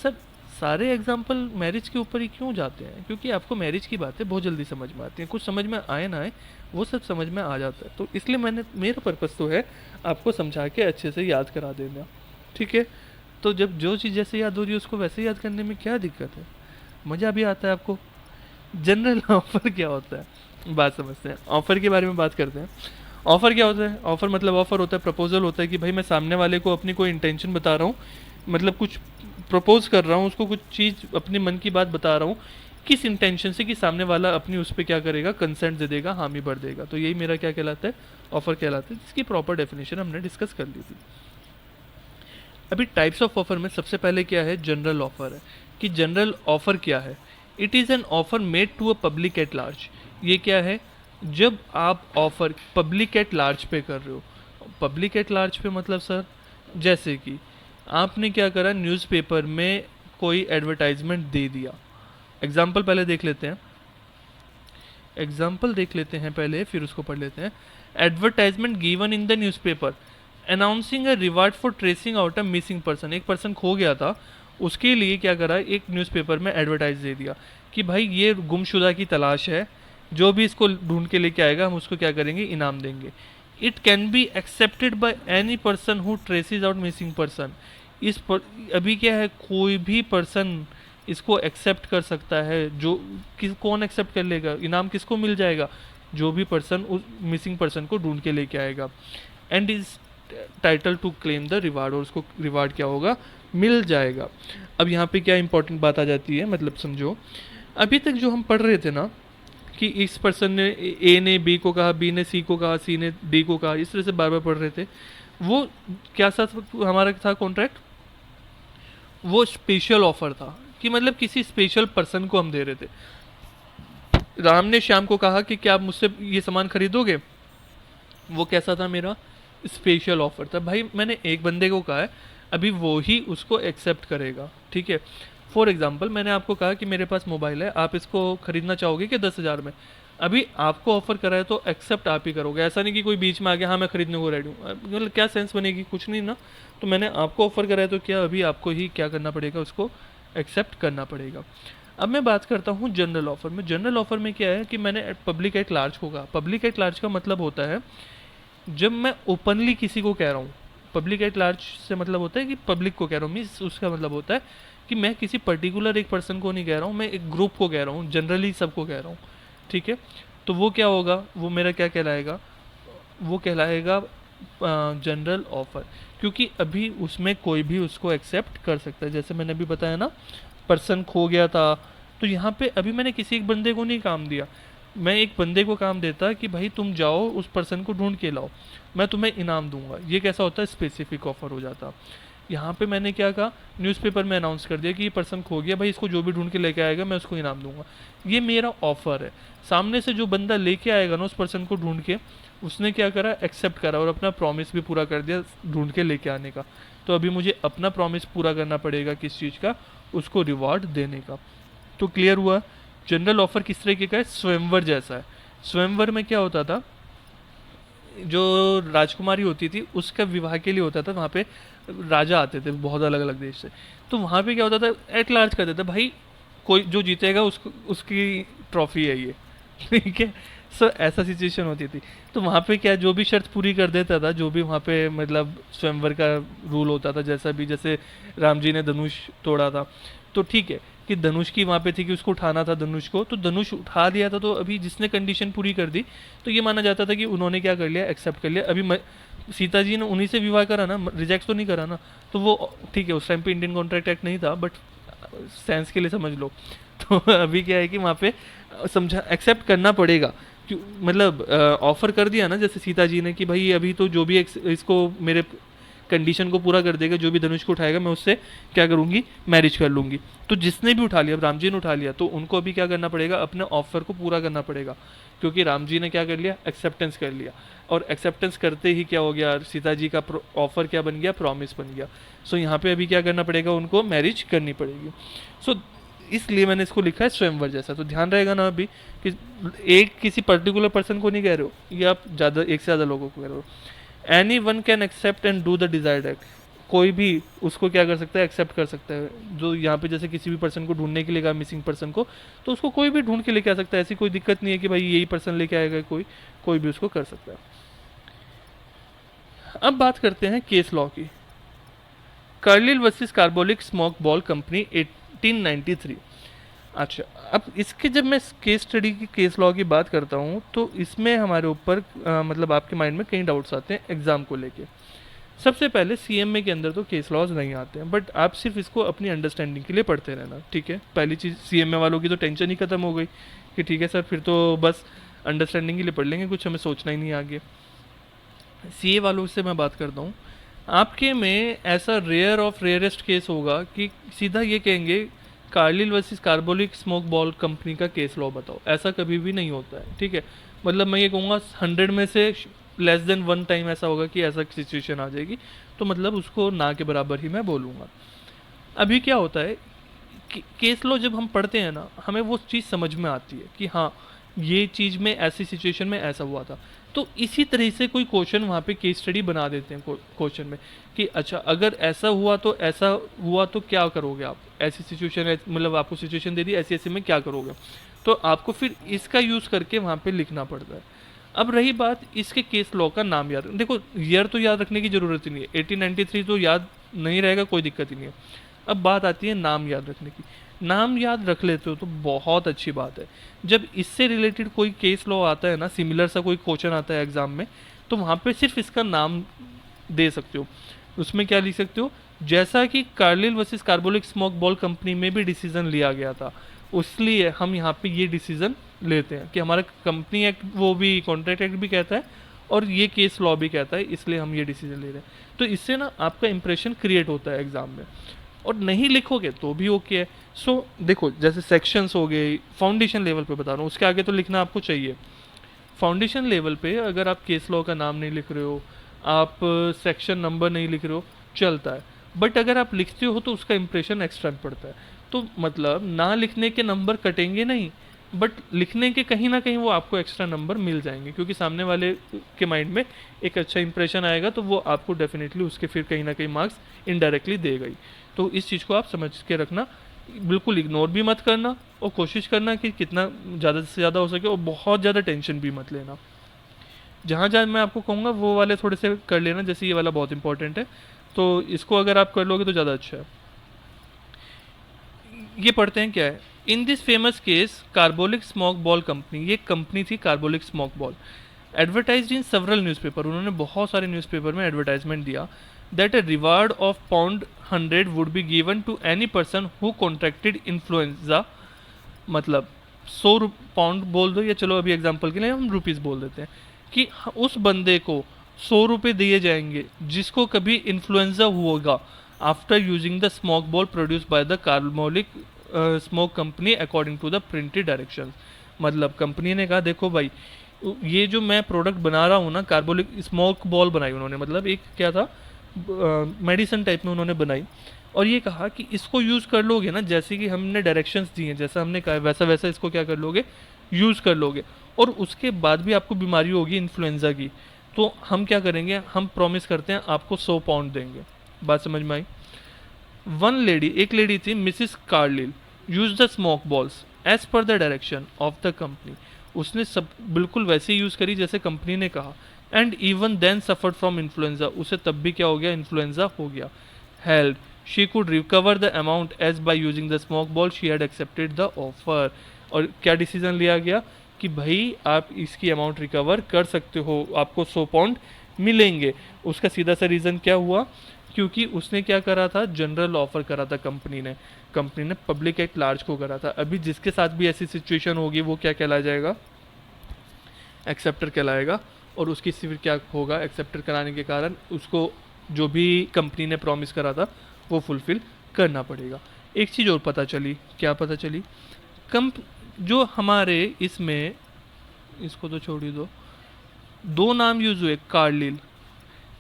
सर सारे एग्जाम्पल मैरिज के ऊपर ही क्यों जाते हैं, क्योंकि आपको मैरिज की बातें बहुत जल्दी समझ में आती हैं, कुछ समझ में आए ना आए वो सब समझ में आ जाता है, तो इसलिए मेरा पर्पज़ तो है आपको समझा के अच्छे से याद करा देना। ठीक है, तो जब जो चीज़ जैसे याद हो रही है उसको वैसे याद करने में क्या दिक्कत है। मज़ा भी आता है आपको। जनरल ऑफर क्या होता है, बात समझते हैं, ऑफर के बारे में बात करते हैं। ऑफर क्या होता है? ऑफर मतलब ऑफर होता है, प्रपोजल होता है कि भाई मैं सामने वाले को अपनी कोई इंटेंशन बता रहा हूँ, मतलब कुछ प्रपोज कर रहा हूँ उसको, कुछ चीज़ अपने मन की बात बता रहा हूँ, किस इंटेंशन से कि सामने वाला अपनी उस पर क्या करेगा, कंसेंट दे देगा, हामी भर देगा। तो यही मेरा क्या कहलाता है, ऑफर कहलाता है, जिसकी प्रॉपर डेफिनेशन हमने डिस्कस कर ली थी। अभी टाइप्स ऑफ ऑफर में सबसे पहले क्या है, जनरल ऑफर है। कि जनरल ऑफर क्या है? It is an offer made to a public at large. ये क्या है? जब आप ऑफर पब्लिक एट लार्ज पे कर रहे हो। पब्लिक एट लार्ज पे मतलब सर, जैसे कि आपने क्या करा, न्यूज़पेपर में कोई एडवर्टाइजमेंट दे दिया। एग्जाम्पल पहले देख लेते हैं, एग्जाम्पल देख लेते हैं पहले, फिर उसको पढ़ लेते हैं। Advertisement given in the newspaper announcing a reward for tracing out a missing person. एक पर्सन खो गया था, उसके लिए क्या करा, एक न्यूज़पेपर में एडवर्टाइज दे दिया कि भाई ये गुमशुदा की तलाश है, जो भी इसको ढूंढ के लेके आएगा हम उसको क्या करेंगे, इनाम देंगे। It can be accepted by any person who traces out missing person. अभी क्या है, कोई भी पर्सन इसको एक्सेप्ट कर सकता है। जो कौन एक्सेप्ट कर लेगा, इनाम किसको मिल जाएगा, जो भी पर्सन उस मिसिंग पर्सन को ढूंढ के लेके आएगा। And is title to claim the reward, और उसको रिवार्ड क्या होगा, मिल जाएगा। अब यहाँ पे क्या इंपॉर्टेंट बात आ जाती है, मतलब समझो, अभी तक जो हम पढ़ रहे थे ना कि इस पर्सन ने, ए ने बी को कहा, बी ने सी को कहा, सी ने डी को कहा, इस तरह से बार बार पढ़ रहे थे। वो क्या सा हमारा था कॉन्ट्रैक्ट, वो स्पेशल ऑफर था कि मतलब किसी स्पेशल पर्सन को हम दे रहे थे। राम ने श्याम को कहा कि क्या आप मुझसे ये सामान खरीदोगे, वो कैसा था, मेरा स्पेशल ऑफर था। भाई मैंने एक बंदे को कहा है, अभी वो ही उसको एक्सेप्ट करेगा, ठीक है। फॉर एग्जाम्पल मैंने आपको कहा कि मेरे पास मोबाइल है, आप इसको खरीदना चाहोगे कि 10,000 में। अभी आपको ऑफर करा है तो एक्सेप्ट आप ही करोगे, ऐसा नहीं कि कोई बीच में आ गया हाँ मैं खरीदने को रेडी हूँ, मतलब क्या सेंस बनेगी, कुछ नहीं ना। तो मैंने आपको ऑफर करा है तो क्या अभी आपको ही क्या करना पड़ेगा, उसको एक्सेप्ट करना पड़ेगा। अब मैं बात करता हूँ जनरल ऑफर में। जनरल ऑफर में क्या है कि मैंने पब्लिक एट लार्ज को कहा। पब्लिक एट लार्ज का मतलब होता है जब मैं ओपनली किसी को कह रहा हूँ। पब्लिक एट लार्ज से मतलब होता है कि पब्लिक को कह रहा हूँ, मीन्स उसका मतलब होता है कि मैं किसी पर्टिकुलर एक पर्सन को नहीं कह रहा हूँ, मैं एक ग्रुप को कह रहा हूँ, जनरली सबको कह रहा हूँ, ठीक है। तो वो क्या होगा, वो मेरा क्या कहलाएगा, वो कहलाएगा जनरल ऑफर, क्योंकि अभी उसमें कोई भी उसको एक्सेप्ट कर सकता है। जैसे मैंने अभी बताया ना, पर्सन खो गया था, तो यहाँ पे अभी मैंने किसी एक बंदे को नहीं काम दिया, मैं एक बंदे को काम देता कि भाई तुम जाओ उस पर्सन को ढूंढ के लाओ, मैं तुम्हें इनाम दूंगा। ये कैसा होता है, स्पेसिफिक ऑफर हो जाता। यहाँ पे मैंने क्या कहा, न्यूज़पेपर में अनाउंस कर दिया कि ये पर्सन खो गया, भाई इसको जो भी ढूंढ के लेके आएगा मैं उसको इनाम दूंगा। ये मेरा ऑफर है। सामने से जो बंदा लेके आएगा ना उस पर्सन को ढूंढ के, उसने क्या करा, एक्सेप्ट करा और अपना प्रॉमिस भी पूरा कर दिया ढूंढ के लेके आने का। तो अभी मुझे अपना प्रॉमिस पूरा करना पड़ेगा, किस चीज़ का, उसको रिवॉर्ड देने का। तो क्लियर हुआ। जनरल ऑफर किस तरीके का है, स्वयंवर जैसा है। स्वयंवर में क्या होता था, जो राजकुमारी होती थी उसका विवाह के लिए होता था, वहाँ पे राजा आते थे बहुत अलग अलग देश से। तो वहाँ पे क्या होता था, एट लार्ज कर देता भाई, कोई जो जीतेगा उसको, उसकी ट्रॉफी है ये, ठीक है। सो ऐसा सिचुएशन होती थी। तो वहाँ पे क्या, जो भी शर्त पूरी कर देता था, जो भी वहाँ पे मतलब स्वयंवर का रूल होता था, जैसा भी, जैसे राम जी ने धनुष तोड़ा था, तो ठीक है कि धनुष की वहाँ पे थी कि उसको उठाना था धनुष को, तो धनुष उठा दिया था। तो अभी जिसने कंडीशन पूरी कर दी तो ये माना जाता था कि उन्होंने क्या कर लिया, एक्सेप्ट कर लिया। अभी सीता जी ने उन्हीं से विवाह करा ना, रिजेक्ट तो नहीं करा ना, तो वो ठीक है। उस टाइम पे इंडियन कॉन्ट्रैक्ट एक्ट नहीं था, बट सेंस के लिए समझ लो। तो अभी क्या है कि वहाँ पे समझा, एक्सेप्ट करना पड़ेगा। मतलब ऑफर कर दिया ना जैसे सीता जी ने कि भाई अभी तो जो भी इसको मेरे कंडीशन को पूरा कर देगा, जो भी धनुष को उठाएगा मैं उससे क्या करूँगी, मैरिज कर लूँगी। तो जिसने भी उठा लिया, अब राम जी ने उठा लिया, तो उनको अभी क्या करना पड़ेगा, अपने ऑफर को पूरा करना पड़ेगा, क्योंकि राम जी ने क्या कर लिया, एक्सेप्टेंस कर लिया। और एक्सेप्टेंस करते ही क्या हो गया, सीता जी का ऑफर क्या बन गया, प्रॉमिस बन गया। सो यहाँ पे अभी क्या करना पड़ेगा, उनको मैरिज करनी पड़ेगी। सो इसलिए मैंने इसको लिखा है स्वयंवर जैसा। तो ध्यान रहेगा ना अभी कि एक किसी पर्टिकुलर पर्सन को नहीं कह रहे हो, ये आप ज़्यादा, एक से ज़्यादा लोगों को कह रहे हो। Any one can accept and do the desired act. कोई भी उसको क्या कर सकता है, एक्सेप्ट कर सकता है। जो यहाँ पे जैसे किसी भी पर्सन को ढूंढने के लिए कहा, मिसिंग पर्सन को, तो उसको कोई भी ढूंढ के लेके आ सकता है। ऐसी कोई दिक्कत नहीं है कि भाई यही पर्सन लेके आएगा, कोई भी उसको कर सकता है। अब बात करते हैं केस लॉ की। Carlill versus carbolic Smoke Ball company 1893। अच्छा, अब इसके जब मैं केस स्टडी की केस लॉ की बात करता हूँ तो इसमें हमारे ऊपर मतलब आपके माइंड में कई डाउट्स आते हैं एग्ज़ाम को लेके। सबसे पहले सीएमए के अंदर तो केस लॉज नहीं आते हैं, बट आप सिर्फ इसको अपनी अंडरस्टैंडिंग के लिए पढ़ते रहना, ठीक है। पहली चीज़, सीएमए वालों की तो टेंशन ही खत्म हो गई कि ठीक है सर फिर तो बस अंडरस्टैंडिंग के लिए पढ़ लेंगे, कुछ हमें सोचना ही नहीं आगे। सीए वालों से मैं बात करता हूँ, आपके में ऐसा रेयर ऑफ रेयरेस्ट केस होगा कि सीधा ये कहेंगे Carlill versus carbolic Smoke Ball company का केस लॉ बताओ, ऐसा कभी भी नहीं होता है, ठीक है। मतलब मैं ये कहूँगा 100 में से लेस देन 1 टाइम ऐसा होगा कि ऐसा सिचुएशन आ जाएगी, तो मतलब उसको ना के बराबर ही मैं बोलूँगा। अभी क्या होता है कि केस लॉ जब हम पढ़ते हैं ना, हमें वो चीज़ समझ में आती है कि हाँ ये चीज़ में ऐसी सिचुएशन में ऐसा हुआ था, तो इसी तरह से कोई क्वेश्चन वहाँ पे केस स्टडी बना देते हैं क्वेश्चन में कि अच्छा अगर ऐसा हुआ तो ऐसा हुआ तो क्या करोगे आप, ऐसी सिचुएशन मतलब आपको सिचुएशन दे दी ऐसी ऐसी में क्या करोगे, तो आपको फिर इसका यूज़ करके वहाँ पे लिखना पड़ता है। अब रही बात इसके केस लॉ का नाम याद, देखो ईयर तो याद रखने की ज़रूरत ही नहीं है, 1893 तो याद नहीं रहेगा, कोई दिक्कत ही नहीं है। अब बात आती है नाम याद रखने की। नाम याद रख लेते हो तो बहुत अच्छी बात है। जब इससे रिलेटेड कोई केस लॉ आता है ना, सिमिलर सा कोई क्वेश्चन आता है एग्जाम में, तो वहाँ पे सिर्फ इसका नाम दे सकते हो। उसमें क्या लिख सकते हो, जैसा कि Carlill versus carbolic Smoke Ball company में भी डिसीजन लिया गया था, इसलिए हम यहाँ पे ये डिसीजन लेते हैं कि हमारा कंपनी एक्ट वो भी कॉन्ट्रैक्ट एक्ट भी कहता है और ये केस लॉ भी कहता है, इसलिए हम ये डिसीजन ले रहे हैं। तो इससे ना आपका इंप्रेशन क्रिएट होता है एग्जाम में, और नहीं लिखोगे तो भी ओके है। सो देखो जैसे सेक्शंस हो गए, फाउंडेशन लेवल पे बता रहा हूँ, उसके आगे तो लिखना आपको चाहिए। फाउंडेशन लेवल पे अगर आप केस लॉ का नाम नहीं लिख रहे हो, आप सेक्शन नंबर नहीं लिख रहे हो, चलता है, बट अगर आप लिखते हो तो उसका इंप्रेशन एक्स्ट्रा पड़ता है। तो मतलब ना लिखने के नंबर कटेंगे नहीं, बट लिखने के कहीं ना कहीं वो आपको एक्स्ट्रा नंबर मिल जाएंगे, क्योंकि सामने वाले के माइंड में एक अच्छा इंप्रेशन आएगा, तो वो आपको डेफिनेटली उसके फिर कहीं ना कहीं मार्क्स इनडायरेक्टली देगा ही। तो इस चीज़ को आप समझ के रखना, बिल्कुल इग्नोर भी मत करना, और कोशिश करना कि कितना ज़्यादा से ज़्यादा हो सके, और बहुत ज़्यादा टेंशन भी मत लेना। जहाँ जहाँ मैं आपको कहूँगा वो वाले थोड़े से कर लेना, जैसे ये वाला बहुत इंपॉर्टेंट है, तो इसको अगर आप कर लोगे तो ज़्यादा अच्छा है। ये पढ़ते हैं क्या है, in this famous case Carbolic Smoke Ball Company, ये कंपनी थी Carbolic Smoke Ball, advertise in several newspaper, उन्होंने बहुत सारे न्यूज़पेपर में एडवर्टाइजमेंट दिया, that a reward of £100 would be given to any person who contracted influenza, मतलब 100 pound बोल दो, या चलो अभी एग्जांपल के लिए हम रुपीज़ बोल देते हैं, कि उस बंदे को 100 रुपये दिए जाएंगे जिसको कभी इन्फ्लुएंजा होगा after using the smoke ball produce by the Carbolic Smoke Company according to the printed direction. मतलब कंपनी ने कहा देखो भाई, ये जो मैं प्रोडक्ट बना रहा हूँ ना, कार्बोलिक स्मोक बॉल बनाई उन्होंने, मतलब एक क्या था मेडिसिन टाइप में उन्होंने बनाई, और ये कहा कि इसको यूज़ कर लोगे ना, जैसे कि हमने डायरेक्शंस दिए हैं, जैसा हमने कहा वैसा वैसा इसको क्या कर लोगे, यूज़ कर लोगे, और उसके बाद भी आपको बीमारी होगी इन्फ्लुएंजा की, तो हम क्या करेंगे, हम प्रॉमिस करते हैं आपको 100 पाउंड देंगे। बात समझ में आई। वन लेडी, एक लेडी थी Mrs Carlill, use the smoke balls as per the direction of the company, उसने सब बिल्कुल वैसे ही यूज़ करी जैसे कंपनी ने कहा, and even then suffered from influenza, उसे तब भी क्या हो गया, इन्फ्लुएंजा हो गया। Held she could recover the amount as by using the smoke ball she had accepted the offer, और क्या डिसीजन लिया गया कि भाई आप इसकी अमाउंट रिकवर कर सकते हो, आपको 100 पाउंड मिलेंगे। उसका सीधा सा रीज़न क्या हुआ, क्योंकि उसने क्या करा था, जनरल ऑफर करा था कंपनी ने पब्लिक एक्ट लार्ज को करा था। अभी जिसके साथ भी ऐसी सिचुएशन होगी वो क्या कहला जाएगा, एक्सेप्टर कहलाएगा, और उसकी फिर क्या होगा, एक्सेप्टर कराने के कारण उसको जो भी कंपनी ने प्रॉमिस करा था वो फुलफिल करना पड़ेगा। एक चीज़ और पता चली, क्या पता चली, जो हमारे इसमें, इसको तो छोड़ ही दो, दो नाम यूज हुए कार्लिल,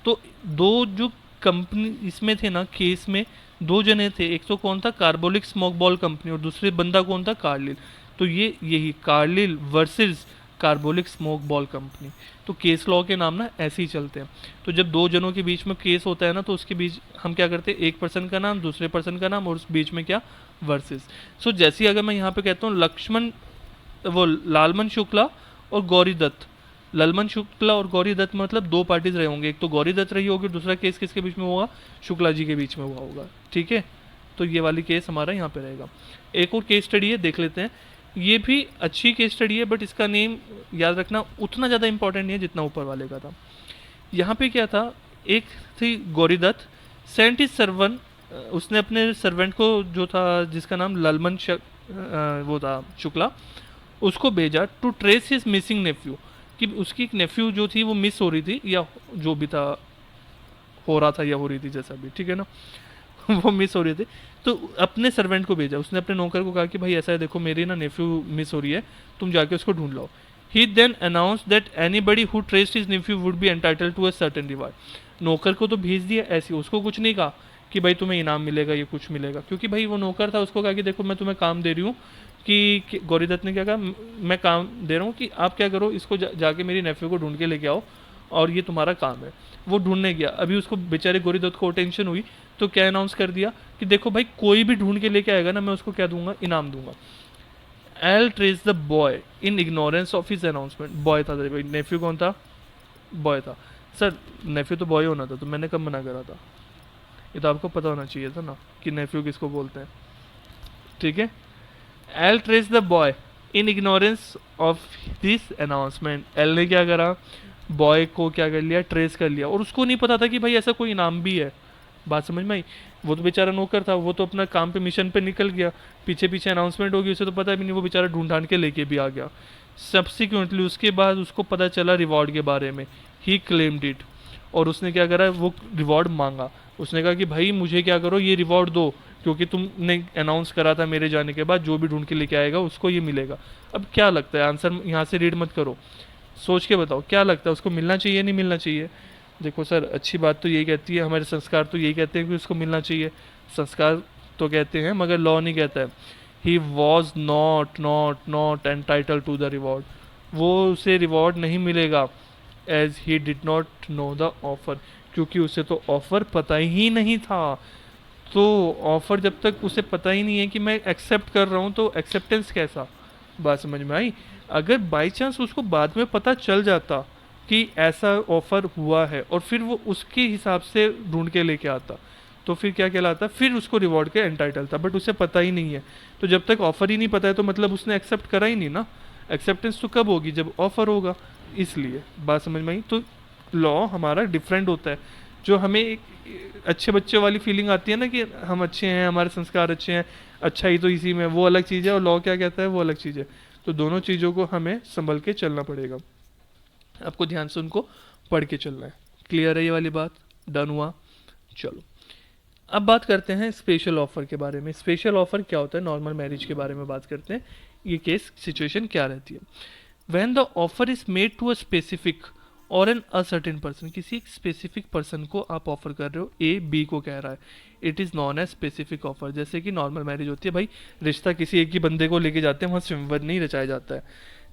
तो दो जो कंपनी इसमें थे ना केस में, दो जने थे, एक तो कौन था, कार्बोलिक स्मोक बॉल कंपनी, और दूसरे बंदा कौन था, कार्लिल। तो ये यही Carlill versus carbolic Smoke Ball company. तो केस लॉ के नाम ना ऐसे ही चलते हैं। तो जब दो जनों के बीच में केस होता है ना, तो उसके बीच हम क्या करते हैं, एक पर्सन का नाम, दूसरे पर्सन का नाम, और उस बीच में क्या, वर्सेस। सो जैसे ही अगर मैं यहाँ पे कहता हूँ लक्ष्मण, वो लालमन शुक्ला और गौरी दत्त, ललमन शुक्ला और गौरी दत्त मतलब दो पार्टीज रहे होंगे, एक तो गौरी दत्त रही होगी, दूसरा केस किसके बीच में होगा, शुक्ला जी के बीच में हुआ होगा, ठीक है। तो ये वाली केस हमारा यहाँ पे रहेगा। एक और केस स्टडी है, देख लेते हैं। ये भी अच्छी केस स्टडी है, बट इसका नेम याद रखना उतना ज़्यादा इंपॉर्टेंट नहीं है जितना ऊपर वाले का था। यहाँ पे क्या था, एक थी गौरीदत्त, सेंट इज सर्वन, उसने अपने सर्वेंट को जो था जिसका नाम ललमन वो था शुक्ला, उसको भेजा to trace his missing nephew, कि उसकी एक नेफ्यू जो थी वो मिस हो रही थी, या जो भी था, हो रहा था या हो रही थी जैसा भी, ठीक है ना। वो मिस हो रही थी, तो अपने सर्वेंट को भेजा, उसने अपने नौकर को कहा कि भाई ऐसा है, देखो मेरी ना नेफ्यू मिस हो रही है, तुम जाके उसको ढूंढ लाओ। He then announce that anybody who traced his nephew would be entitle to a certain reward. नौकर को तो भेज दिया ऐसे, उसको कुछ नहीं कहा कि भाई तुम्हें इनाम मिलेगा, ये कुछ मिलेगा, क्योंकि भाई वो नौकर था, उसको कहा कि देखो मैं तुम्हें काम दे रही हूँ, कि गौरीदत्त ने क्या कहा, मैं काम दे रहा हूँ कि आप क्या करो, इसको जाके मेरी नेफ्यू को ढूंढ के लेके आओ, और ये तुम्हारा काम है। वो ढूंढने गया, अभी उसको बेचारे गौरीदत्त को टेंशन हुई, तो क्या अनाउंस कर दिया कि देखो भाई कोई भी ढूंढ के लेके आएगा ना, मैं उसको क्या दूंगा, इनाम दूंगा। L trace the boy in ignorance of his announcement. Boy था भाई, नेफ्यू कौन था, बॉय था। सर नेफ्यू तो बॉय होना था, तो मैंने कब मना करा था, ये तो आपको पता होना चाहिए था ना कि नेफ्यू किसको बोलते हैं, ठीक है। L trace the boy in ignorance of this announcement. L ने क्या करा, बॉय को क्या कर लिया, ट्रेस कर लिया, और उसको नहीं पता था कि भाई ऐसा कोई इनाम भी है। बात समझ में आई। वो तो बेचारा नौकर था, वो तो अपना काम पे मिशन पे निकल गया, पीछे पीछे अनाउंसमेंट होगी, उसे तो पता भी नहीं, वो बेचारा ढूंढ ढांड के लेके भी आ गया। सब्सिक्वेंटली उसके बाद उसको पता चला रिवॉर्ड के बारे में, ही क्लेम्ड इट, और उसने क्या करा, वो रिवॉर्ड मांगा। उसने कहा कि भाई मुझे क्या करो, ये रिवॉर्ड दो, क्योंकि तुमने अनाउंस करा था मेरे जाने के बाद, जो भी ढूंढ के लेके आएगा उसको ये मिलेगा। अब क्या लगता है, आंसर यहाँ से रीड मत करो, सोच के बताओ क्या लगता है, उसको मिलना चाहिए नहीं मिलना चाहिए। देखो सर, अच्छी बात तो यही कहती है, हमारे संस्कार तो यही कहते हैं कि उसको मिलना चाहिए, संस्कार तो कहते हैं, मगर लॉ नहीं कहता है। He was not not not entitle to the reward. वो उसे रिवॉर्ड नहीं मिलेगा, as he did not know the offer, क्योंकि उसे तो ऑफर पता ही नहीं था। तो ऑफर जब तक उसे पता ही नहीं है कि मैं एक्सेप्ट कर रहा हूँ, तो एक्सेप्टेंस कैसा, बात समझ में आई। अगर बाई चांस उसको बाद में पता चल जाता कि ऐसा ऑफर हुआ है, और फिर वो उसके हिसाब से ढूंढ के लेके आता, तो फिर क्या कहलाता, फिर उसको रिवॉर्ड के एंटाइटल था, बट उसे पता ही नहीं है। तो जब तक ऑफर ही नहीं पता है, तो मतलब उसने एक्सेप्ट करा ही नहीं ना। एक्सेप्टेंस तो कब होगी, जब ऑफर होगा। इसलिए बात समझ में आई। तो लॉ हमारा डिफरेंट होता है। जो हमें एक अच्छे बच्चे वाली फीलिंग आती है ना, कि हम अच्छे हैं, हमारे संस्कार अच्छे हैं, अच्छा ही तो इसी में, वो अलग चीज़ है, और लॉ क्या कहता है वो अलग चीज़ है। तो दोनों चीज़ों को हमें संभल के चलना पड़ेगा, आपको ध्यान से उनको पढ़ के चलना है। क्लियर है ये वाली बात, डन हुआ। चलो अब बात करते हैं स्पेशल ऑफर के बारे में। स्पेशल ऑफर क्या होता है, नॉर्मल मैरिज के बारे में बात करते हैं। ये केस सिचुएशन क्या रहती है, when the offer is made to a specific और एन असर्टेन पर्सन, किसी एक स्पेसिफिक पर्सन को आप ऑफर कर रहे हो, ए बी को कह रहा है, it is known as specific offer. जैसे कि नॉर्मल मैरिज होती है भाई, रिश्ता किसी एक ही बंदे को लेके जाते हैं, वहाँ स्वयंवर नहीं रचाया जाता है।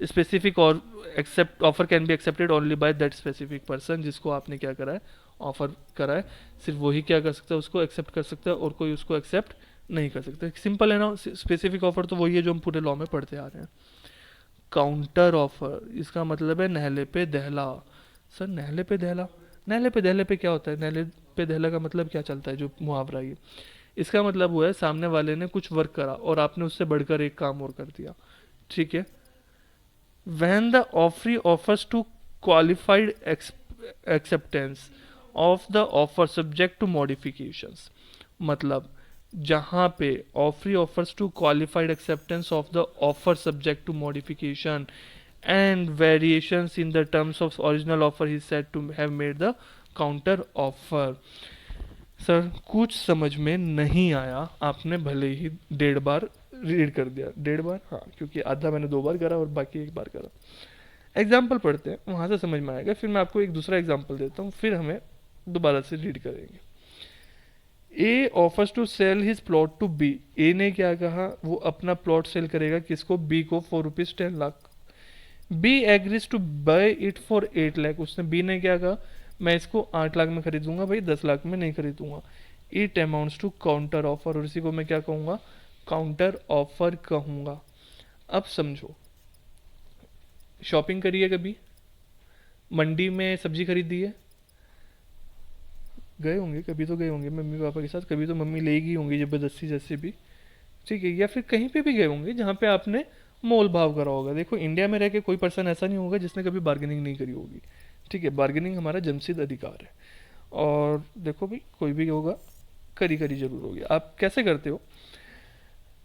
स्पेसिफिक और accept offer can be accepted only by that specific person, जिसको आपने क्या करा है, ऑफर करा है, सिर्फ वही क्या कर सकता है, उसको एक्सेप्ट कर सकता है, और कोई उसको एक्सेप्ट नहीं कर सकता। सिंपल है ना। स्पेसिफिक ऑफर तो वही है जो हम पूरे लॉ में पढ़ते आ रहे हैं। काउंटर ऑफर, इसका मतलब है नहले पे दहला। सर नहले पे दहला, नहले पे दहले पे क्या होता है, नहले पे दहला का मतलब क्या चलता है, जो मुहावरा ये, इसका मतलब हुआ है सामने वाले ने कुछ वर्क करा और आपने उससे बढ़कर एक काम और कर दिया, ठीक है। When the offeree offers to qualified acceptance of the offer subject to modifications, मतलब जहाँ पे offeree offers to qualified acceptance of the offer subject to modification and variations in the terms of original offer he said to have made the counter offer। Sir कुछ समझ में नहीं आया, आपने भले ही 1.5 बार रीड कर दिया, 1.5 बार, हाँ, क्योंकि आधा मैंने 2 बार करा और बाकी 1 बार करा। एग्जाम्पल पढ़ते हैं, वहाँ से समझ में आएगा, फिर मैं आपको एक दूसरा एग्जाम्पल देता हूँ, फिर हमें दोबारा से रीड करेंगे। A offers to sell his plot to B, A ने क्या कहा, वो अपना प्लॉट सेल करेगा किसको, बी को, for ₹10 lakh. B agrees to buy it for 8 lakh, उसने, बी ने क्या कहा, मैं इसको 8 लाख में खरीदूंगा भाई, 10 लाख में नहीं खरीदूंगा। It amounts to counter offer, और इसी को मैं क्या कहूँगा, काउंटर ऑफर कहूँगा। अब समझो, शॉपिंग करी है कभी, मंडी में सब्जी खरीदी है, गए होंगे, कभी तो गए होंगे मम्मी पापा के साथ, कभी तो मम्मी ले गई होंगी ज़बरदस्ती जैसे भी, ठीक है, या फिर कहीं पे भी गए होंगे जहाँ पे आपने मोल भाव करा होगा। देखो इंडिया में रह के कोई पर्सन ऐसा नहीं होगा जिसने कभी बार्गेनिंग नहीं करी होगी, ठीक है, बार्गेनिंग हमारा जन्मसिद्ध अधिकार है। और देखो भाई कोई भी होगा करी करी जरूर होगी। आप कैसे करते हो,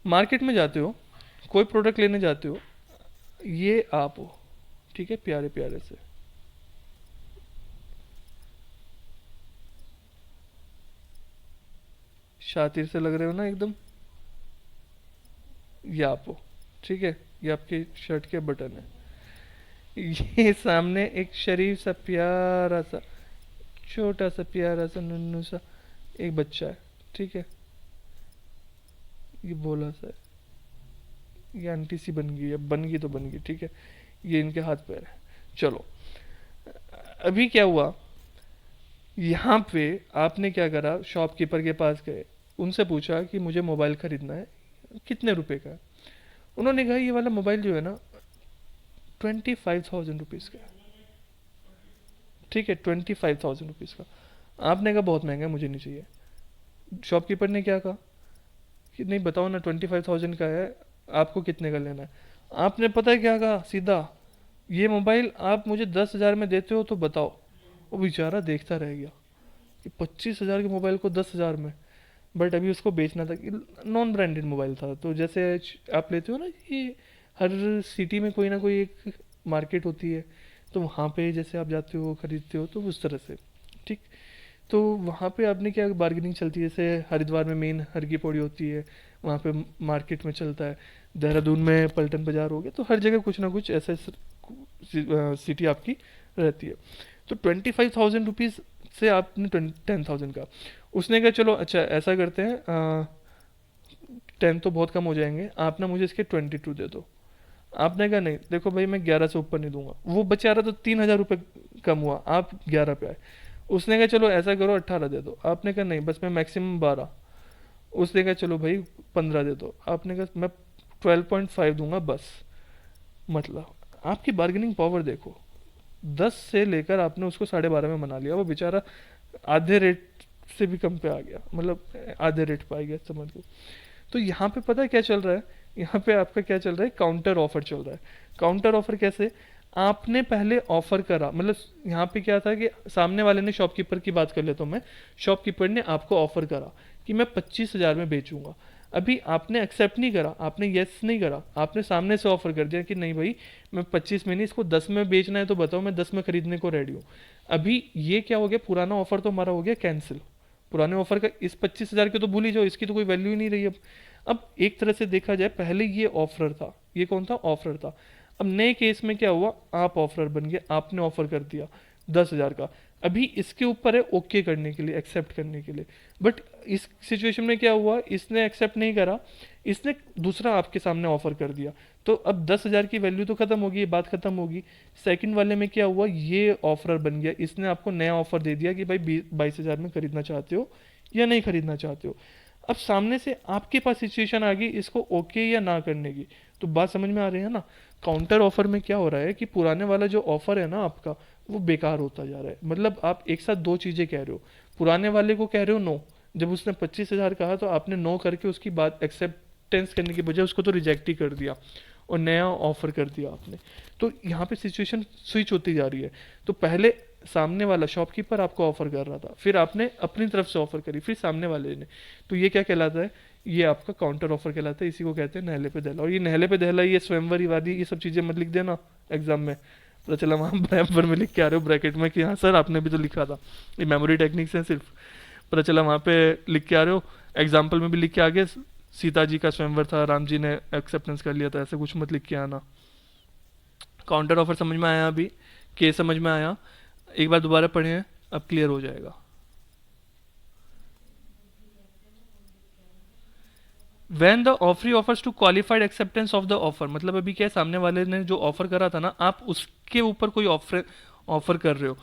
मार्केट में जाते हो, कोई प्रोडक्ट लेने जाते हो, ये आप हो, ठीक है, प्यारे प्यारे से, शातिर से लग रहे हो ना एकदम, ये आप हो, ठीक है, ये आपके शर्ट के बटन है। ये सामने एक शरीफ सा प्यारा सा छोटा सा प्यारा सा नन्नू सा एक बच्चा है, ठीक है, ये भोला सा है, ये आंटी सी बन गई है, बन गई तो बन गई, ठीक है, ये इनके हाथ पैर है। चलो अभी क्या हुआ, यहाँ पे आपने क्या करा, शॉपकीपर के पास गए, उनसे पूछा कि मुझे मोबाइल खरीदना है, कितने रुपए का है। उन्होंने कहा ये वाला मोबाइल जो है ना 25,000 रुपीज़ का है, ठीक है, 25,000 रुपीज़ का। आपने कहा बहुत महंगा है, मुझे नहीं चाहिए। शॉपकीपर ने क्या कहा कि नहीं बताओ ना, 25,000 का है, आपको कितने का लेना है। आपने पता है क्या कहा सीधा, ये मोबाइल आप मुझे 10,000 में देते हो तो बताओ। वो बेचारा देखता रह गया कि 25,000 के मोबाइल को 10,000 में, बट अभी उसको बेचना था कि नॉन ब्रांडेड मोबाइल था। तो जैसे आप लेते हो ना, ये हर सिटी में कोई ना कोई एक मार्केट होती है, तो वहाँ पे जैसे आप जाते हो खरीदते हो तो उस तरह से, ठीक। तो वहाँ पे आपने क्या बार्गेनिंग चलती है, जैसे हरिद्वार में मेन हर की पौड़ी होती है, वहाँ पे मार्केट में चलता है, देहरादून में पलटन बाजार हो गया, तो हर जगह कुछ ना कुछ ऐसे सिटी आपकी रहती है। तो 25,000 रुपीज़ से आपने 10,000 का, उसने कहा चलो अच्छा ऐसा करते हैं, 10 तो बहुत कम हो जाएंगे, आप ना मुझे इसके 22 दे दो। आपने कहा नहीं देखो भाई मैं 11 से ऊपर नहीं दूंगा। वो बेचारा तो 3,000 रुपये कम हुआ, आप 11 पे आए। उसने कहा चलो ऐसा करो 18 दे दो। आपने कहा नहीं बस मैं मैक्सिमम 12। उसने कहा चलो भाई 15 दे दो। आपने कहा मैं 12.5 दूंगा बस। मतलब आपकी बार्गेनिंग पावर देखो, 10 से लेकर आपने उसको 12.5 में मना लिया, वो बेचारा आधे रेट से भी कम पे आ गया, मतलब आधे रेट पे आ गया, समझ लो। तो यहाँ पे पता है क्या चल रहा है, यहाँ पे आपका क्या चल रहा है, काउंटर ऑफर चल रहा है। काउंटर ऑफर कैसे, आपने पहले ऑफर करा, मतलब यहाँ पे क्या था कि सामने वाले ने, शॉपकीपर की बात कर लेता हूँ मैं, शॉपकीपर ने आपको ऑफर करा कि मैं 25,000 में बेचूंगा। अभी आपने एक्सेप्ट नहीं करा, आपने यस नहीं करा, आपने सामने से ऑफर कर दिया कि नहीं भाई मैं 25 में नहीं, इसको 10 में बेचना है तो बताओ, मैं 10 में खरीदने को रेडी हूँ। अभी ये क्या हो गया, पुराना ऑफर तो हमारा हो गया कैंसिल। पुराने ऑफर का इस 25,000 के तो भूल ही जाओ, इसकी तो कोई वैल्यू ही नहीं रही अब एक तरह से देखा जाए, पहले ये ऑफर था, ये कौन था, ऑफर था। अब नए केस में क्या हुआ, आप ऑफर बन गए, आपने ऑफर कर दिया 10,000 का। अभी इसके ऊपर है ओके करने के लिए, एक्सेप्ट करने के लिए। बट इस सिचुएशन में क्या हुआ, इसने एक्सेप्ट नहीं करा, इसने दूसरा आपके सामने ऑफर कर दिया, तो अब 10,000 की वैल्यू तो खत्म होगी, ये बात खत्म होगी। सेकंड वाले में क्या हुआ, ये ऑफर बन गया, इसने आपको नया ऑफर दे दिया कि भाई 22,000 में खरीदना चाहते हो या नहीं खरीदना चाहते हो। अब सामने से आपके पास सिचुएशन आ गई इसको ओके या ना करने की। तो बात समझ में आ रही है ना। काउंटर ऑफर में क्या हो रहा है कि पुराने वाला जो ऑफर है ना आपका, वो बेकार होता जा रहा है। मतलब आप एक साथ दो चीजें कह रहे हो, पुराने वाले को कह रहे हो नो, जब उसने 25,000 कहा तो आपने नो करके उसकी बात एक्सेप्टेंस करने की बजाय उसको तो रिजेक्ट ही कर दिया और नया ऑफर कर दिया आपने। तो यहाँ पे सिचुएशन स्विच होती जा रही है। तो पहले सामने वाला शॉपकीपर आपको ऑफर कर रहा था, फिर आपने अपनी तरफ से ऑफर करी, फिर सामने वाले ने, तो ये क्या कहलाता है, ये आपका काउंटर ऑफर कहलाता है। इसी को कहते हैं नहले पे दहला। और ये नहले पे दहला, ये स्वयंवर वादी, ये सब चीजें मत लिख देना एग्जाम में, पता चला वहाँ बराबर में लिख के आ रहे हो ब्रैकेट में कि हाँ सर आपने भी तो लिखा था। ये मेमोरी टेक्निक्स हैं सिर्फ, पता चला वहाँ पे लिख के आ रहे हो, एग्जाम्पल में भी लिख के आ गए सीता जी का स्वयंवर था, राम जी ने एक्सेप्टेंस कर लिया था, ऐसे कुछ मत लिख के आना। काउंटर ऑफर समझ में आया, अभी केस समझ में आया, एक बार दोबारा पढ़े, अब क्लियर हो जाएगा। When the offeree offers to qualified acceptance of the offer, मतलब अभी क्या है, सामने वाले ने जो ऑफर करा था ना, आप उसके ऊपर कोई ऑफर ऑफर कर रहे हो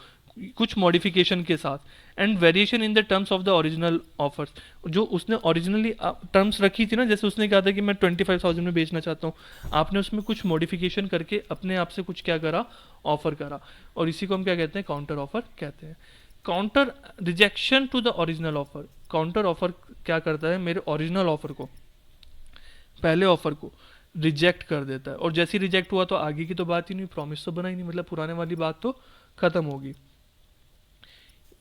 कुछ मॉडिफिकेशन के साथ, and variation in the terms of the original offers, जो उसने ओरिजिनली टर्म्स रखी थी ना, जैसे उसने कहा था कि मैं 25,000 में बेचना चाहता हूँ, आपने उसमें कुछ मॉडिफिकेशन करके अपने आप से कुछ क्या करा, ऑफर करा, और इसी को हम क्या कहते हैं, काउंटर ऑफर कहते हैं। Counter rejection to the original offer, counter offer क्या करता है, मेरे ओरिजिनल ऑफर को, पहले ऑफर को रिजेक्ट कर देता है, और जैसे ही रिजेक्ट हुआ तो आगे की तो बात ही नहीं, प्रॉमिस तो बना ही नहीं, मतलब पुराने वाली बात तो खत्म होगी।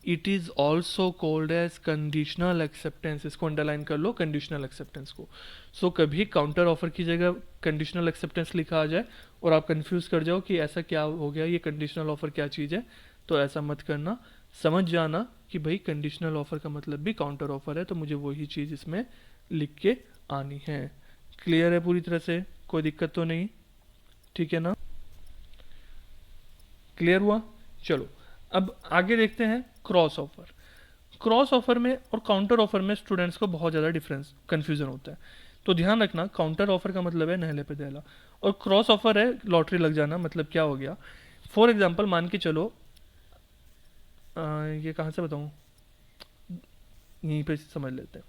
It is also called as conditional acceptance, इसको अंडरलाइन कर लो, कंडीशनल एक्सेप्टेंस को। सो कभी काउंटर ऑफर की जगह कंडीशनल एक्सेप्टेंस लिखा आ जाए और आप कंफ्यूज कर जाओ कि ऐसा क्या हो गया, ये कंडीशनल ऑफर क्या चीज़ है, तो ऐसा मत करना, समझ जाना कि भाई कंडीशनल ऑफर का मतलब भी काउंटर ऑफर है, तो मुझे वही चीज़ इसमें लिख के आनी है। क्लियर है पूरी तरह से, कोई दिक्कत तो नहीं, ठीक है ना, क्लियर हुआ। चलो अब आगे देखते हैं क्रॉस ऑफर। क्रॉस ऑफर में और काउंटर ऑफर में स्टूडेंट्स को बहुत ज़्यादा डिफरेंस कन्फ्यूजन होता है, तो ध्यान रखना, काउंटर ऑफर का मतलब है नहले पे दहला, और क्रॉस ऑफर है लॉटरी लग जाना। मतलब क्या हो गया, फॉर एग्जाम्पल मान के चलो, ये कहाँ से बताऊँ, यहीं पे समझ लेते हैं।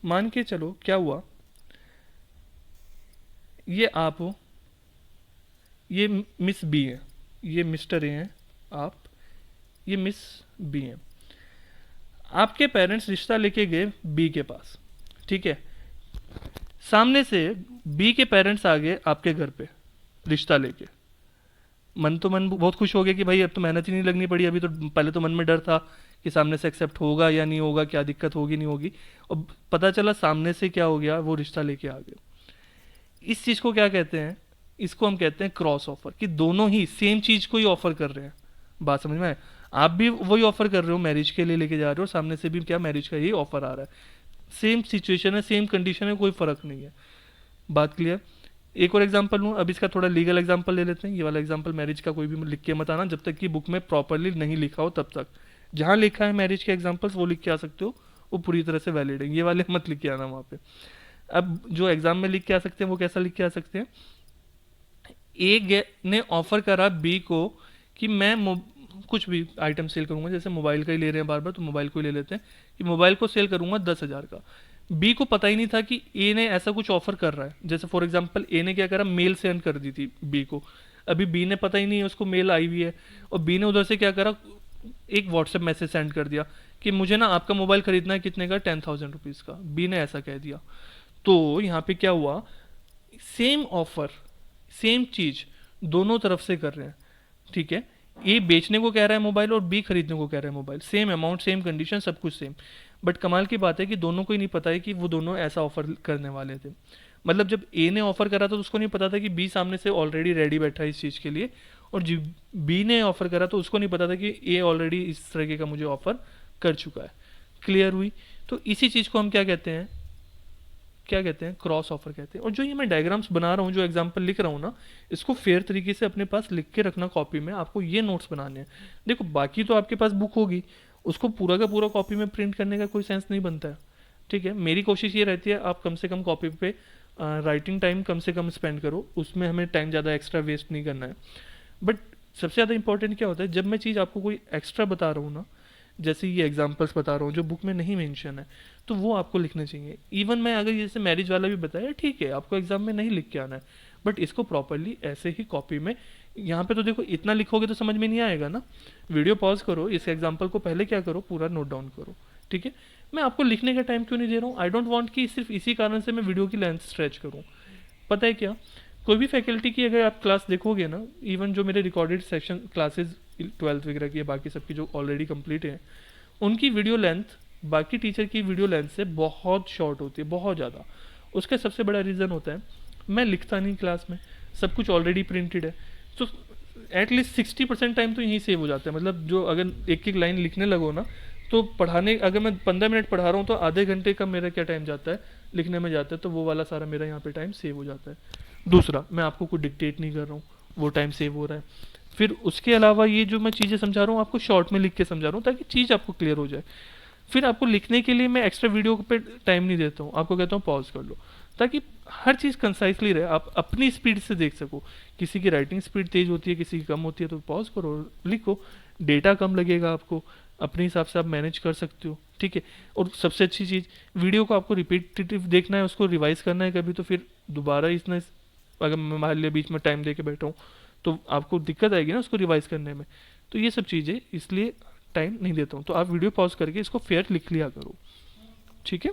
मान के चलो क्या हुआ, ये आप हो, ये मिस बी है, ये मिस्टर ए हैं आप, ये मिस बी हैं। आपके पेरेंट्स रिश्ता लेके गए बी के पास, ठीक है, सामने से बी के पेरेंट्स आ गए आपके घर पे रिश्ता लेके। मन तो मन बहुत खुश हो गया कि भाई अब तो मेहनत ही नहीं लगनी पड़ी, अभी तो पहले तो मन में डर था कि सामने से एक्सेप्ट होगा या नहीं होगा, क्या दिक्कत होगी नहीं होगी, और पता चला सामने से क्या हो गया, वो रिश्ता लेके आ गए। इस चीज़ को क्या कहते हैं, इसको हम कहते हैं क्रॉस ऑफर, कि दोनों ही सेम चीज़ को ही ऑफर कर रहे हैं। बात समझ में आए, आप भी वही ऑफर कर रहे हो, मैरिज के लिए लेके जा रहे हो, सामने से भी क्या मैरिज का ही ऑफर आ रहा है, सेम सिचुएशन है, सेम कंडीशन है, कोई फर्क नहीं है। बात क्लियर। एक और एग्जांपल लूँ, अब इसका थोड़ा लीगल एग्जांपल ले लेते हैं। ये वाला एग्जांपल मैरिज का कोई भी लिख के मत आना जब तक कि बुक में प्रॉपरली नहीं लिखा हो, तब तक जहाँ लिखा है मैरिज के एग्जांपल्स वो लिख के आ सकते हो, वो पूरी तरह से वैलिड है, ये वाले मत लिख के आना वहाँ पे। अब जो एग्जाम में लिख के आ सकते हैं वो कैसा लिख के आ सकते हैं, ए ने ऑफर करा बी को कि मैं कुछ भी आइटम सेल करूंगा, जैसे मोबाइल का ही ले रहे हैं बार बार, तो मोबाइल को ही ले लेते हैं कि मोबाइल को सेल करूंगा 10,000 का। बी को पता ही नहीं था कि ए ने ऐसा कुछ ऑफर कर रहा है। जैसे फॉर एग्जांपल ए ने क्या करा, मेल सेंड कर दी थी बी को, अभी बी ने पता ही नहीं है उसको मेल आई हुई है, और बी ने उधर से क्या करा, एक व्हाट्सएप मैसेज सेंड कर दिया कि मुझे ना आपका मोबाइल खरीदना है, कितने का, 10,000 रुपीज़ का, बी ने ऐसा कह दिया। तो यहाँ पे क्या हुआ, सेम ऑफर सेम चीज दोनों तरफ से कर रहे हैं, ठीक है, ए बेचने को कह रहा है मोबाइल और बी खरीदने को कह रहा है mobile, same amount same condition सब कुछ सेम, बट कमाल की बात है कि दोनों को ही नहीं पता है कि वो दोनों ऐसा ऑफर करने वाले थे। मतलब जब ए ने ऑफर करा तो उसको नहीं पता था कि बी सामने से ऑलरेडी रेडी बैठा है इस चीज़ के लिए, और जब बी ने ऑफर करा तो उसको नहीं पता था कि ए ऑलरेडी इस तरीके का मुझे ऑफर कर चुका है। क्लियर हुई। तो इसी चीज़ को हम क्या कहते हैं, क्या कहते हैं, क्रॉस ऑफर कहते हैं। और जो ये मैं डायग्राम्स बना रहा हूँ, जो एग्जांपल लिख रहा हूँ ना, इसको फेयर तरीके से अपने पास लिख के रखना कॉपी में, आपको ये नोट्स बनाने हैं। देखो बाकी तो आपके पास बुक होगी, उसको पूरा का पूरा कॉपी में प्रिंट करने का कोई सेंस नहीं बनता है, ठीक है। मेरी कोशिश ये रहती है आप कम से कम कॉपी पे राइटिंग टाइम कम से कम स्पेंड करो, उसमें हमें टाइम ज़्यादा एक्स्ट्रा वेस्ट नहीं करना है। बट सबसे ज़्यादा इंपॉर्टेंट क्या होता है, जब मैं चीज़ आपको कोई एक्स्ट्रा बता रहा हूँ ना, जैसे ये एग्जांपल्स बता रहा हूँ जो बुक में नहीं मेंशन है, तो वो आपको लिखने चाहिए। इवन मैं अगर जैसे मैरिज वाला भी बताया, ठीक है आपको एग्जाम में नहीं लिख के आना है, बट इसको प्रॉपरली ऐसे ही कॉपी में, यहाँ पे तो देखो इतना लिखोगे तो समझ में नहीं आएगा ना, वीडियो पॉज करो, इस एग्जाम्पल को पहले क्या करो, पूरा नोट डाउन करो, ठीक है। मैं आपको लिखने का टाइम क्यों नहीं दे रहा हूँ, आई डोंट वांट कि सिर्फ इसी कारण से मैं वीडियो की लेंथ स्ट्रेच करूँ। पता है क्या, कोई भी फैकल्टी की अगर आप क्लास देखोगे ना, इवन जो मेरे रिकॉर्डेड सेशन क्लासेज 12th वगैरह की, बाकी सबकी जो ऑलरेडी कंप्लीट है, उनकी वीडियो लेंथ बाकी टीचर की वीडियो लेंथ से बहुत शॉर्ट होती है, बहुत ज़्यादा। उसका सबसे बड़ा रीज़न होता है मैं लिखता नहीं क्लास में, सब कुछ ऑलरेडी प्रिंटेड है, तो एटलीस्ट 60% टाइम तो यहीं सेव हो जाता है। मतलब जो अगर एक एक लाइन लिखने लगो ना, तो पढ़ाने, अगर मैं 15 मिनट पढ़ा रहा हूँ तो आधे घंटे का मेरा क्या टाइम जाता है, लिखने में जाता है, तो वो वाला सारा मेरा यहाँ पे टाइम सेव हो जाता है। दूसरा, मैं आपको कोई डिक्टेट नहीं कर रहा हूँ, वो टाइम सेव हो रहा है। फिर उसके अलावा ये जो मैं चीज़ें समझा रहा हूँ आपको शॉर्ट में लिख के समझा रहा हूँ ताकि चीज़ आपको क्लियर हो जाए। फिर आपको लिखने के लिए मैं एक्स्ट्रा वीडियो पे टाइम नहीं देता हूँ, आपको कहता हूँ पॉज कर लो, ताकि हर चीज़ कंसाइसली रहे, आप अपनी स्पीड से देख सको। किसी की राइटिंग स्पीड तेज़ होती है, किसी की कम होती है, तो पॉज करो, लिखो, डेटा कम लगेगा आपको, अपने हिसाब से आप मैनेज कर सकते हो, ठीक है। और सबसे अच्छी चीज़, वीडियो को आपको रिपीटेटिव देखना है, उसको रिवाइज करना है कभी, तो फिर दोबारा इसने, अगर मैं मान लिया बीच में टाइम दे के बैठा हूँ तो आपको दिक्कत आएगी ना उसको रिवाइज करने में। तो ये सब चीज़ें इसलिए टाइम नहीं देता हूँ। तो आप वीडियो पॉज करके इसको फेयर लिख लिया करो, ठीक है।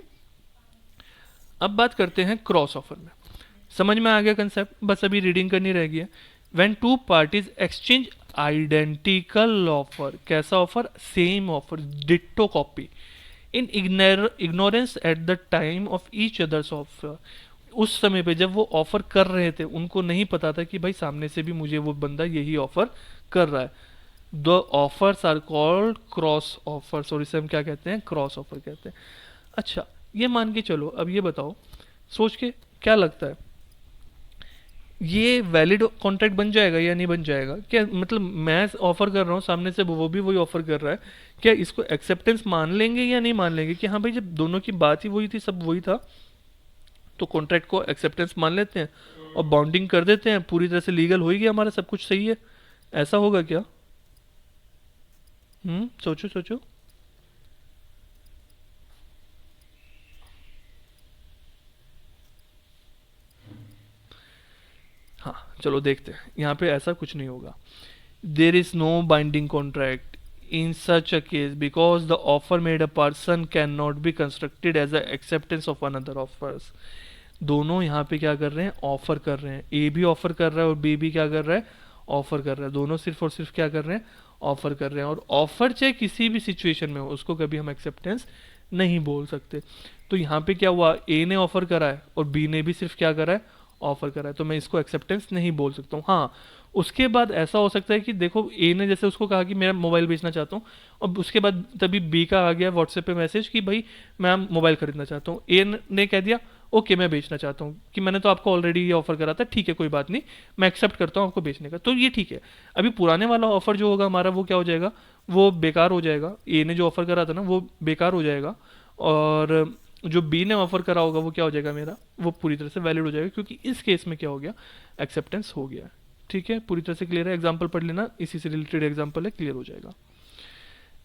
अब बात करते हैं क्रॉस ऑफर में। समझ में आ गया कंसेप्ट, बस अभी रीडिंग करनी रह गई है। When two parties exchange identical offer, कैसा offer, same offer, ditto copy, in ignorance at the time of each others offer, उस समय पे जब वो ऑफर कर रहे थे उनको नहीं पता था कि भाई सामने से भी मुझे वो बंदा यही ऑफर कर रहा है। The offers are called cross offers, और इसे हम क्या कहते हैं, क्रॉस ऑफर कहते हैं। अच्छा, ये मान के चलो, अब ये बताओ सोच के क्या लगता है, ये वैलिड कॉन्ट्रैक्ट बन जाएगा या नहीं बन जाएगा? क्या मतलब मैं ऑफर कर रहा हूँ, सामने से वो भी वही ऑफर कर रहा है, क्या इसको एक्सेप्टेंस मान लेंगे या नहीं मान लेंगे कि हाँ भाई जब दोनों की बात ही वही थी, सब वही था, तो कॉन्ट्रैक्ट को एक्सेप्टेंस मान लेते हैं और बॉन्डिंग कर देते हैं, पूरी तरह से लीगल हो ही गया हमारा, सब कुछ सही है। ऐसा होगा क्या? सोचो सोचो। हाँ चलो देखते हैं, यहाँ पे ऐसा कुछ नहीं होगा। There is no binding contract in such a case because the offer made a person cannot be constructed as a acceptance of another offers। दोनों यहाँ पे क्या कर रहे हैं, ऑफर कर रहे हैं, ए भी ऑफर कर रहा है और बी भी क्या कर रहा है, ऑफर कर रहा है, दोनों सिर्फ और सिर्फ क्या कर रहे हैं, ऑफर कर रहे हैं। और ऑफर चाहे किसी भी सिचुएशन में हो उसको कभी हम एक्सेप्टेंस नहीं बोल सकते। तो यहाँ पे क्या हुआ, ए ने ऑफर करा है और बी ने भी सिर्फ क्या करा है, ऑफर करा है, तो मैं इसको एक्सेप्टेंस नहीं बोल सकता हूँ। हाँ, उसके बाद ऐसा हो सकता है कि देखो ए ने जैसे उसको कहा कि मेरा मोबाइल बेचना चाहता हूँ, और उसके बाद तभी बी का आ गया व्हाट्सएप पे मैसेज कि भाई मैं मोबाइल खरीदना चाहता हूँ। ए ने कह दिया ओके मैं बेचना चाहता हूँ, कि मैंने तो आपको ऑलरेडी ये ऑफर करा था, ठीक है कोई बात नहीं, मैं एक्सेप्ट करता हूँ आपको बेचने का, तो ये ठीक है। अभी पुराने वाला ऑफर जो होगा हमारा वो क्या हो जाएगा, वो बेकार हो जाएगा। ए ने जो ऑफर करा था ना वो बेकार हो जाएगा, और जो बी ने ऑफर करा होगा वो क्या हो जाएगा मेरा, वो पूरी तरह से वैलिड हो जाएगा, क्योंकि इस केस में क्या हो गया, एक्सेप्टेंस हो गया। ठीक है, पूरी तरह से क्लियर है, एग्जाम्पल पढ़ लेना, इसी से रिलेटेड एग्जाम्पल है, क्लियर हो जाएगा।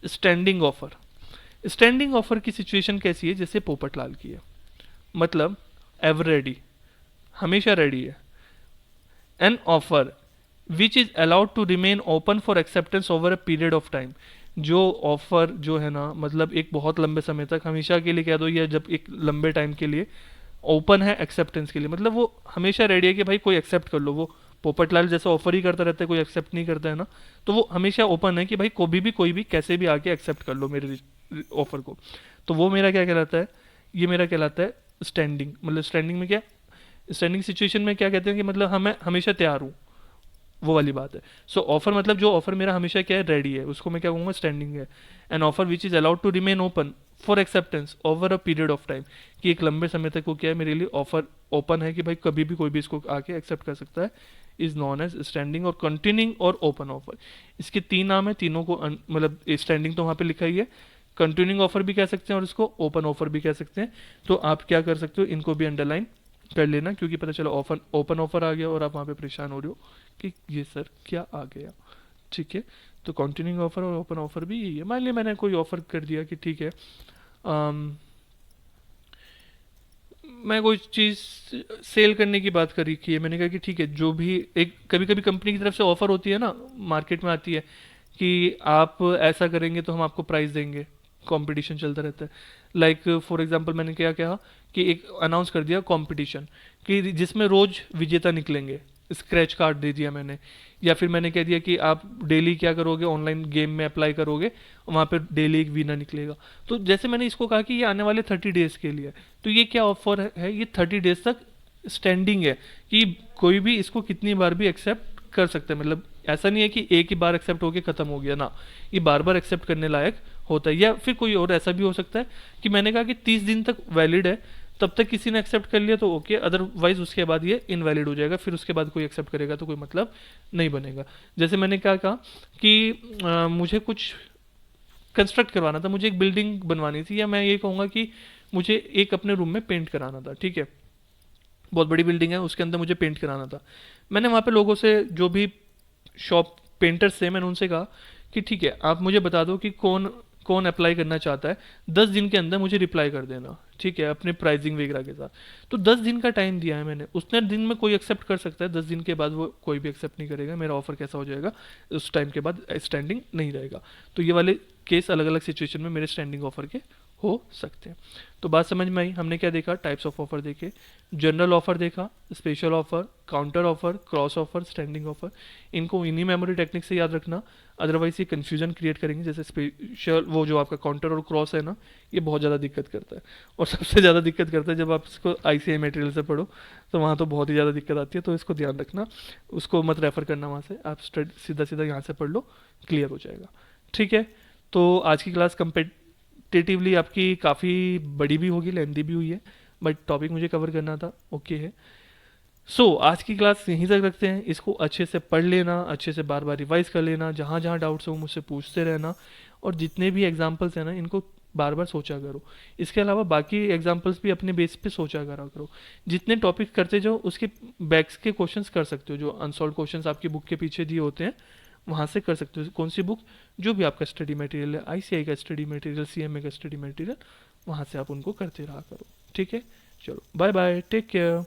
स्टैंडिंग ऑफर, स्टैंडिंग ऑफर की सिचुएशन कैसी है, जैसे पोपटलाल की है, मतलब एवर रेडी, हमेशा रेडी है। An offer which is allowed to remain open for acceptance over a period of time, जो ऑफर जो है ना, मतलब एक बहुत लंबे समय तक, हमेशा के लिए कह दो, या जब एक लंबे टाइम के लिए ओपन है एक्सेप्टेंस के लिए, मतलब वो हमेशा रेडी है कि भाई कोई एक्सेप्ट कर लो। वो पोपटलाल जैसा ऑफर ही करता रहता है, कोई एक्सेप्ट नहीं करता है ना, तो वो हमेशा ओपन है कि भाई कोई भी कैसे भी आके एक्सेप्ट कर लो मेरे ऑफर को। तो वो मेरा क्या कहलाता है, ये मेरा कहलाता है स्टैंडिंग। मतलब स्टैंडिंग में क्या, स्टैंडिंग सिचुएशन में क्या कहते हैं कि मतलब मैं हमेशा तैयार हूँ, वो वाली बात है। सो ऑफर मतलब जो ऑफर मेरा हमेशा क्या है, रेडी है, उसको मैं क्या कहूँगा, स्टैंडिंग है। An offer which is allowed to remain open for acceptance over a period of time, कि एक लंबे समय तक वो क्या है, मेरे लिए ऑफर ओपन है कि भाई कभी भी कोई भी इसको आके एक्सेप्ट कर सकता है, इज नॉन एज स्टैंडिंग और कंटिन्यूइंग और ओपन ऑफर। इसके तीन नाम है, तीनों को मतलब स्टैंडिंग तो वहाँ पे लिखा ही है, कंटिन्यूइंग ऑफर भी कह सकते हैं और इसको ओपन ऑफर भी कह सकते हैं। तो आप क्या कर सकते हो, इनको भी अंडरलाइन कर लेना, क्योंकि पता चला ऑफर ओपन ऑफर आ गया और आप वहाँ पे परेशान हो रहे हो कि ये सर क्या आ गया। ठीक है, तो कंटिन्यूइंग ऑफर और ओपन ऑफर भी यही है। मान लिया मैंने कोई ऑफर कर दिया कि ठीक है, मैं कोई चीज़ सेल करने की बात करी की है, मैंने कहा कि ठीक है, जो भी एक कभी कभी कंपनी की तरफ से ऑफर होती है ना, मार्केट में आती है कि आप ऐसा करेंगे तो हम आपको प्राइस देंगे, कंपटीशन चलता रहता है। लाइक फॉर एग्जांपल मैंने क्या कहा कि एक अनाउंस कर दिया कंपटीशन कि जिसमें रोज विजेता निकलेंगे, स्क्रैच कार्ड दे दिया मैंने, या फिर मैंने कह दिया कि आप डेली क्या करोगे, ऑनलाइन गेम में अप्लाई करोगे, वहाँ पे डेली एक विनर निकलेगा। तो जैसे मैंने इसको कहा कि ये आने वाले 30 डेज के लिए, तो ये क्या ऑफर है, ये 30 डेज तक स्टैंडिंग है, कि कोई भी इसको कितनी बार भी एक्सेप्ट कर सकता है। मतलब ऐसा नहीं है कि एक ही बार एक्सेप्ट होके खत्म हो गया ना, ये बार बार एक्सेप्ट करने लायक होता है। या फिर कोई और ऐसा भी हो सकता है कि मैंने कहा कि 30 दिन तक वैलिड है, तब तक किसी ने एक्सेप्ट कर लिया तो ओके, अदरवाइज उसके बाद ये इनवैलिड हो जाएगा, फिर उसके बाद कोई एक्सेप्ट करेगा तो कोई मतलब नहीं बनेगा। जैसे मैंने क्या कहा कि मुझे कुछ कंस्ट्रक्ट करवाना था, मुझे एक बिल्डिंग बनवानी थी, या मैं ये कहूँगा कि मुझे एक अपने रूम में पेंट कराना था। ठीक है, बहुत बड़ी बिल्डिंग है, उसके अंदर मुझे पेंट कराना था। मैंने वहाँ पे लोगों से, जो भी शॉप पेंटर्स थे, मैंने उनसे कहा कि ठीक है आप मुझे बता दो कि कौन कौन अप्लाई करना चाहता है 10 दिन के अंदर मुझे रिप्लाई कर देना, ठीक है, अपने प्राइसिंग वगैरह के साथ। तो 10 दिन का टाइम दिया है मैंने, उतने दिन में कोई एक्सेप्ट कर सकता है, 10 दिन के बाद वो कोई भी एक्सेप्ट नहीं करेगा, मेरा ऑफर कैसा हो जाएगा, उस टाइम के बाद स्टैंडिंग नहीं रहेगा। तो ये वाले केस अलग अलग सिचुएशन में मेरे स्टैंडिंग ऑफर के हो सकते हैं। तो बात समझ में आई, हमने क्या देखा, टाइप्स ऑफ ऑफर देखे, जनरल ऑफर देखा, special offer, counter offer, cross offer, standing offer. इनको इन्हीं मेमोरी टेक्निक से याद रखना, अदरवाइज ये कन्फ्यूजन क्रिएट करेंगे। जैसे स्पेशल वो जो आपका काउंटर और क्रॉस है ना, ये बहुत ज़्यादा दिक्कत करता है, और सबसे ज़्यादा दिक्कत करता है जब आप इसको ICI मटेरियल से पढ़ो, तो वहाँ तो बहुत ही ज़्यादा दिक्कत आती है। तो इसको ध्यान रखना, उसको मत रेफर करना वहाँ से, आप सीधा सीधा यहाँ से पढ़ लो, क्लियर हो जाएगा। ठीक है, तो आज की क्लास कंपेटिटिवली आपकी काफ़ी बड़ी भी होगी, लेंदी भी हुई है, बट टॉपिक मुझे कवर करना था, ओके है। आज की क्लास यहीं तक रखते हैं, इसको अच्छे से पढ़ लेना, अच्छे से बार बार रिवाइज कर लेना, जहाँ जहाँ डाउट्स हो मुझसे पूछते रहना, और जितने भी एग्जाम्पल्स हैं ना, इनको बार बार सोचा करो। इसके अलावा बाकी एग्जाम्पल्स भी अपने बेस पे सोचा करा करो। जितने टॉपिक करते जाओ उसके बैक्स के क्वेश्चंस कर सकते हो, जो अनसॉल्व क्वेश्चंस आपकी बुक के पीछे दिए होते हैं वहाँ से कर सकते हो। कौन सी बुक, जो भी आपका स्टडी मटेरियल है, ICI का स्टडी मटेरियल, CMA का स्टडी मटेरियल, वहाँ से आप उनको करते रहा करो। ठीक है, चलो बाय बाय, टेक केयर।